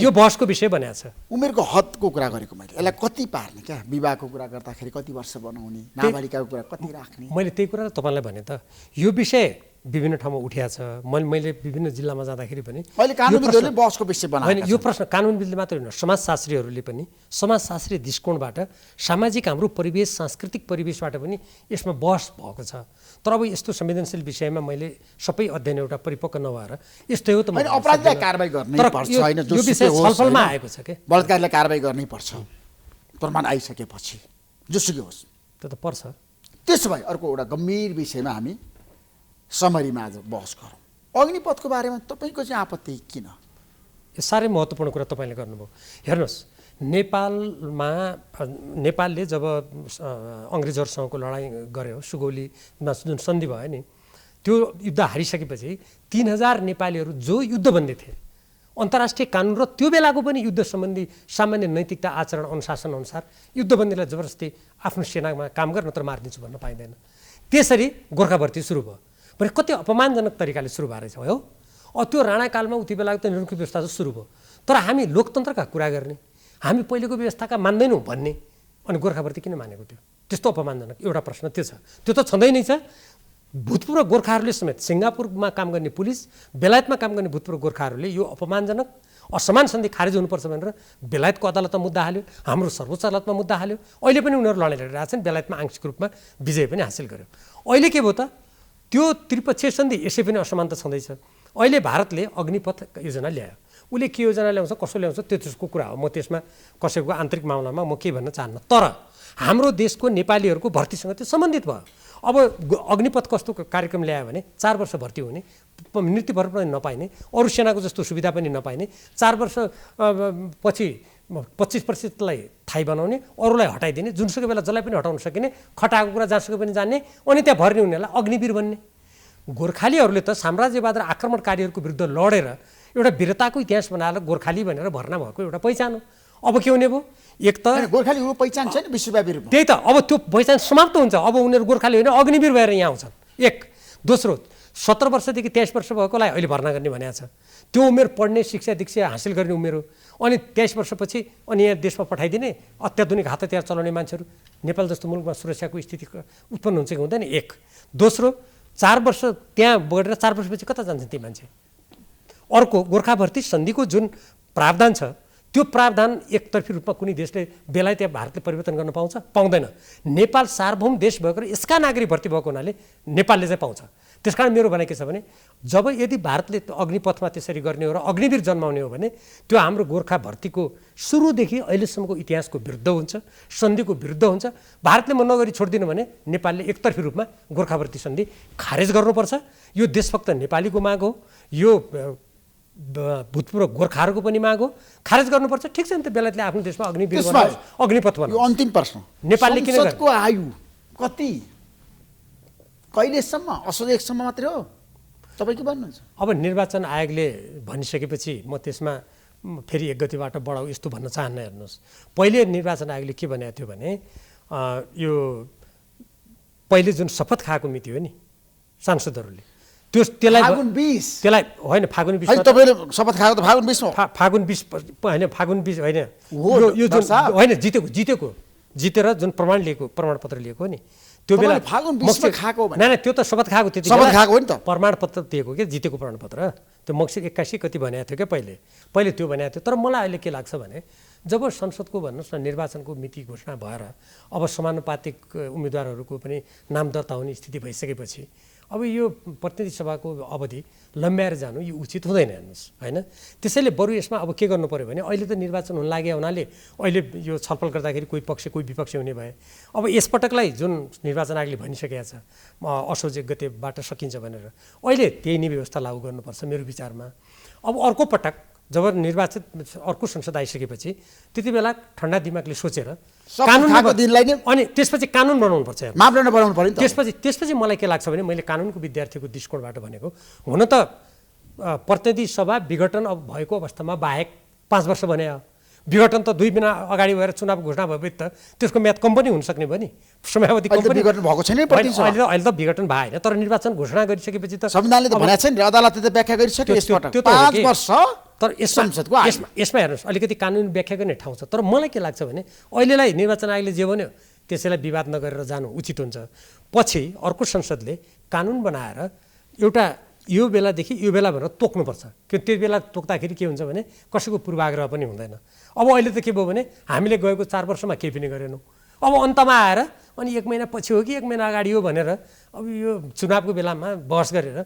यो बहसको विषय बनाएको छ। उमेरको हदको कुरा गरेको मैले, यसलाई कति पार्ने क्या, विवाहको कुरा गर्दाखेरि कति वर्ष बनाउने, नाबालिकाको कुरा कति राख्ने, मैले त्यही कुरा तपाईँलाई भने त। यो विषय विभिन्न ठाउँमा उठिएको छ। मैले विभिन्न जिल्लामा जाँदाखेरि पनि अहिले कानुनविदहरूले बहसको विषय बनाएको होइन। यो प्रश्न कानुनविदले मात्रै होइन, समाजशास्त्रीहरूले पनि समाजशास्त्रीय दृष्टिकोणबाट सामाजिक हाम्रो परिवेश, सांस्कृतिक परिवेशबाट पनि यसमा बहस भएको छ। तर अब यस्तो संवेदनशील विषयमा मैले सबै अध्ययन एउटा परिपक्व नभएर यस्तै हो त अपराधीलाई कारबाही गर्नै पर्छ होइन, यो विषय छलफलमा आएको छ के बलात्कारलाई कारबाही गर्नै पर्छ प्रमाण आइसकेपछि, जोसुकै होस् त्यो त पर्छ। त्यसो भए अर्को एउटा गम्भीर विषयमा हामी समरीमा आज बहस गरौँ। अग्निपथको बारेमा तपाईँको चाहिँ आपत्ति किन? यो साह्रै महत्त्वपूर्ण कुरा तपाईँले गर्नुभयो। हेर्नुहोस्, नेपालले जब अङ्ग्रेजहरूसँगको लडाइँ गर्यो, सुगौलीमा जुन सन्धि भयो नि, त्यो युद्ध हारिसकेपछि 3000 नेपालीहरू जो युद्धबन्दी थिए, अन्तर्राष्ट्रिय कानुन र त्यो बेलाको पनि युद्ध सम्बन्धी सामान्य नैतिकता, आचरण, अनुशासन अनुसार युद्धबन्दीलाई जबरजस्ती आफ्नो सेनामा काम गर नत्र मारिदिन्छु भन्न पाइँदैन। त्यसरी गोर्खा भर्ती सुरु भयो भने कति अपमानजनक तरिकाले सुरु भएको रहेछ हो। त्यो राणाकालमा उति बेलाको त निरङ्कुश व्यवस्था सुरु भयो। तर हामी लोकतन्त्रका कुरा गर्ने, हामी पहिलेको व्यवस्थाका मान्दैनौँ भन्ने, अनि गोर्खा भर्ती किन मानेको थियो? त्यस्तो अपमानजनक एउटा प्रश्न त्यो छ। त्यो त छँदै नै छ। भूतपूर्व गोर्खाहरूले समेत, सिङ्गापुरमा काम गर्ने पुलिस, बेलायतमा काम गर्ने भूतपूर्व गोर्खाहरूले यो अपमानजनक असमान सन्धि खारेज हुनुपर्छ भनेर बेलायतको अदालतमा मुद्दा हाल्यो, हाम्रो सर्वोच्च अदालतमा मुद्दा हाल्यो। अहिले पनि उनीहरू लडाइँ लडिरहेका छन्। बेलायतमा आंशिक रूपमा विजय पनि हासिल गर्यो। अहिले के भयो त? त्यो त्रिपक्षीय सन्धि यसै पनि असमानता छँदैछ। अहिले भारतले अग्निपथ योजना ल्यायो। उसले के योजना ल्याउँछ, कसो ल्याउँछ, त्यो त्यसको कुरा हो। म त्यसमा कसैको आन्तरिक मामलामा म केही भन्न चाहन्न। तर हाम्रो देशको नेपालीहरूको भर्तीसँग त्यो सम्बन्धित भयो। अब अग्निपथ कस्तो कार्यक्रम ल्यायो भने 4 वर्ष भर्ती हुने, मृत्युभर पनि नपाइने, अरू सेनाको जस्तो सुविधा पनि नपाइने, 4 वर्ष पछि 25%लाई थाई बनाउने, अरूलाई हटाइदिने, जुनसुकै बेला जसलाई पनि हटाउन सकिने, खटाएको कुरा जहाँसुकै पनि जान्ने, अनि त्यहाँ भर्ने उनीहरूलाई अग्निवीर भन्ने। गोर्खालीहरूले त साम्राज्यवाद र आक्रमणकारीहरूको विरुद्ध लडेर एउटा वीरताको इतिहास बनाएर गोर्खाली भनेर भर्ना भएको एउटा पहिचान हो। अब के हुने भयो? एक त गोर्खालीको पहिचान छैन विश्वव्यापी रूपमा। त्यही त, अब त्यो पहिचान समाप्त हुन्छ। अब उनीहरू गोर्खाली होइन, अग्निवीर भएर यहाँ आउँछन्। एक। दोस्रो, 17 वर्षदेखि 23 वर्ष भएकोलाई अहिले भर्ना गर्ने भनेको छ। त्यो उमेर पढ्ने, शिक्षा दीक्षा हासिल गर्ने उमेर हो। अनि 23 वर्षपछि अनि यहाँ देशमा पठाइदिने, अत्याधुनिक हात हतियार चलाउने मान्छेहरू नेपाल जस्तो मुलुकमा सुरक्षाको स्थिति उत्पन्न हुन्छ कि हुँदैन? एक। दोस्रो, 4 वर्ष त्यहाँ बढेर 4 वर्षपछि कता जान्छन् ती मान्छे? अर्को, गोर्खा भर्ती सन्धिको जुन प्रावधान छ, त्यो प्रावधान एकतर्फी रूपमा कुनै देशले बेलायत या भारतले परिवर्तन गर्न पाउँछ? पाउँदैन। नेपाल सार्वभौम देश भएको र यसका नागरिक भर्ती भएको हुनाले नेपालले चाहिँ पाउँछ। त्यसकारण मेरो भनाइ के छ भने, जब यदि भारतले अग्निपथमा त्यसरी गर्ने हो र अग्निवीर जन्माउने हो भने त्यो हाम्रो गोर्खा भर्तीको सुरुदेखि अहिलेसम्मको इतिहासको विरुद्ध हुन्छ, सन्धिको विरुद्ध हुन्छ। भारतले म नगरी छोडिदिनु भने नेपालले एकतर्फी रूपमा गोर्खा भर्ती सन्धि खारेज गर्नुपर्छ। यो देशभक्त नेपालीको माग हो, यो भूतपूर्व गोर्खाहरूको पनि माग हो, खारेज गर्नुपर्छ। ठिक छ नि त, बेलायतले आफ्नो देशमा अग्निवीर बनाओस्, अग्निपथ बनाओस्। यो अन्तिम प्रश्न, नेपालले किन संसदको आयु कति, कहिलेसम्म? असोज 1 सम्म मात्रै हो? तपाईँ के भन्नुहुन्छ? अब निर्वाचन आयोगले भनिसकेपछि म त्यसमा फेरि 1 गतिबाट बढाऊ यस्तो भन्न चाहन्न। हेर्नुहोस्, पहिले निर्वाचन आयोगले के भनेको थियो भने यो पहिले जुन शपथ खाएको मिति हो नि सांसदहरूले, त्यसलाई होइन फागुन 20 तपाईँले शपथ खाएको त फागुन 20 हो। फागुन 20 होइन, फागुन 20 होइन, यो जुन होइन जितेर जुन प्रमाणपत्र लिएको नि, त्यो बेला फागुन 20 मा खाएको होइन, त्यो त शपथ खाएको, त्यति शपथ खाएको हो नि त, प्रमाणपत्र दिएको के जितेको प्रमाणपत्र। त्यो मक्सिर 81 कति भनेको थियो क्या पहिले त्यो भनेको थियो। तर मलाई अहिले के लाग्छ भने, जब संसदको भन्नुहोस् न निर्वाचनको मिति घोषणा भएर अब समानुपातिक उम्मेदवारहरूको पनि नाम दर्ता हुने स्थिति भइसकेपछि अब यो प्रतिनिधि सभाको अवधि लम्ब्याएर जानु यो उचित हुँदैन। हेर्नुहोस्, होइन? त्यसैले बरु यसमा अब के गर्नु पर्यो भने, अहिले त निर्वाचन हुन लाग्यो हुनाले अहिले यो छलफल गर्दाखेरि कोही पक्ष कोही विपक्ष हुने भए। अब यसपटकलाई जुन निर्वाचन आयोगले भनिसकेको छ असोज 1 गतेबाट सकिन्छ भनेर, अहिले त्यही नै व्यवस्था लागू गर्नुपर्छ मेरो विचारमा। अब अर्को पटक जब निर्वाचित अर्को संसद आइसकेपछि त्यति बेला ठन्डा दिमागले सोचेर खाएको दिनलाई नै अनि त्यसपछि कानुन बनाउनुपर्छ। मापदण्ड बनाउनु पर्यो नि त। त्यसपछि मलाई के लाग्छ भने मैले कानुनको विद्यार्थीको दृष्टिकोणबाट भनेको हुन त प्रतिनिधि सभा विघटन अब भएको अवस्थामा बाहेक 5 वर्ष भने विघटन त 2 महिना अगाडि भएर चुनाव घोषणा भएपछि त त्यसको म्याद कम पनि हुन सक्ने भयो नि। समयावधि कम पनि विघटन भएको छैन अहिले त विघटन भएन तर निर्वाचन घोषणा गरिसकेपछि त संविधानले त भनेको छैन अदालतले त व्याख्या गरिसक्यो यसपटक 5 वर्ष तर यसमा हेर्नुहोस् अलिकति कानुन व्याख्या गर्ने ठाउँ छ। तर मलाई के लाग्छ भने अहिलेलाई निर्वाचन आयोगले जे भन्यो त्यसैलाई विवाद नगरेर जानु उचित हुन्छ। पछि अर्को संसदले कानुन बनाएर एउटा यो बेलादेखि यो बेला भनेर तोक्नुपर्छ। त्यो बेला तोक्दाखेरि के हुन्छ भने कसैको पूर्वाग्रह पनि हुँदैन। अब अहिले त के भयो भने हामीले गएको 4 वर्षमा केही पनि गरेनौँ। अब अन्तमा आएर अनि 1 महिना पछि हो कि 1 महिना अगाडि हो भनेर अब यो चुनावको बेलामा बहस गरेर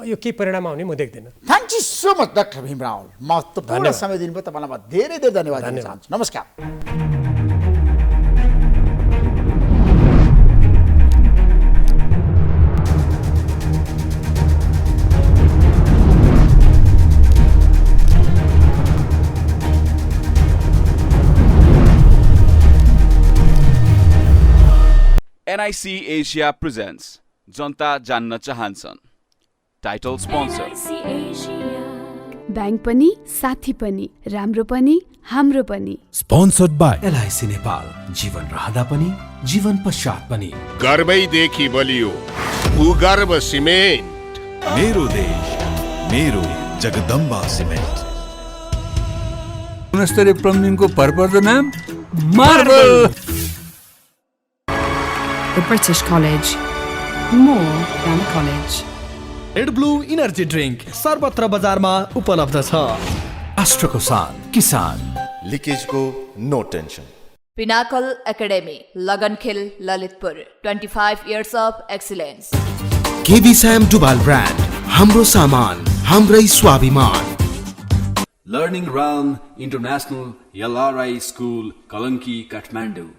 यो के परिणाम आउने म देख्दिनँ। Thank you so much doctor Bhim Rawal. महत्त्वपूर्ण समय दिनुभयो तपाईँलाई म धेरै धेरै धन्यवाद दिन चाहन्छु। नमस्कार। NIC Asia presents जनता जान्न चाहन्छन् टाइटल स्पोन्सर ब्याङ्क पनि साथी पनि राम्रो पनि हाम्रो पनि स्पोन्सर्ड बाई LIC नेपाल। जीवन रहँदा पनि जीवन पश्चात पनि गर्वैदेखि बलियो भूगर्भ सिमेन्ट। मेरो देश मेरो जगदम्बा सिमेन्ट। गुणस्तरीय प्लम्बिङको भरपर्दो नाम marble. The British College. More than a college. Red blue energy drink सर्वत्र बजारमा उपलब्ध छ। अस्ट्रोको सान किसान। लिकेजको no tension. Pinnacle Academy, Lagankhil, Lalitpur. 25 years of excellence. KB Sam डुबाल ब्रान्ड हाम्रो सामान हाम्रै स्वाभिमान। Learning Realm International LRI School, Kalanki, Kathmandu.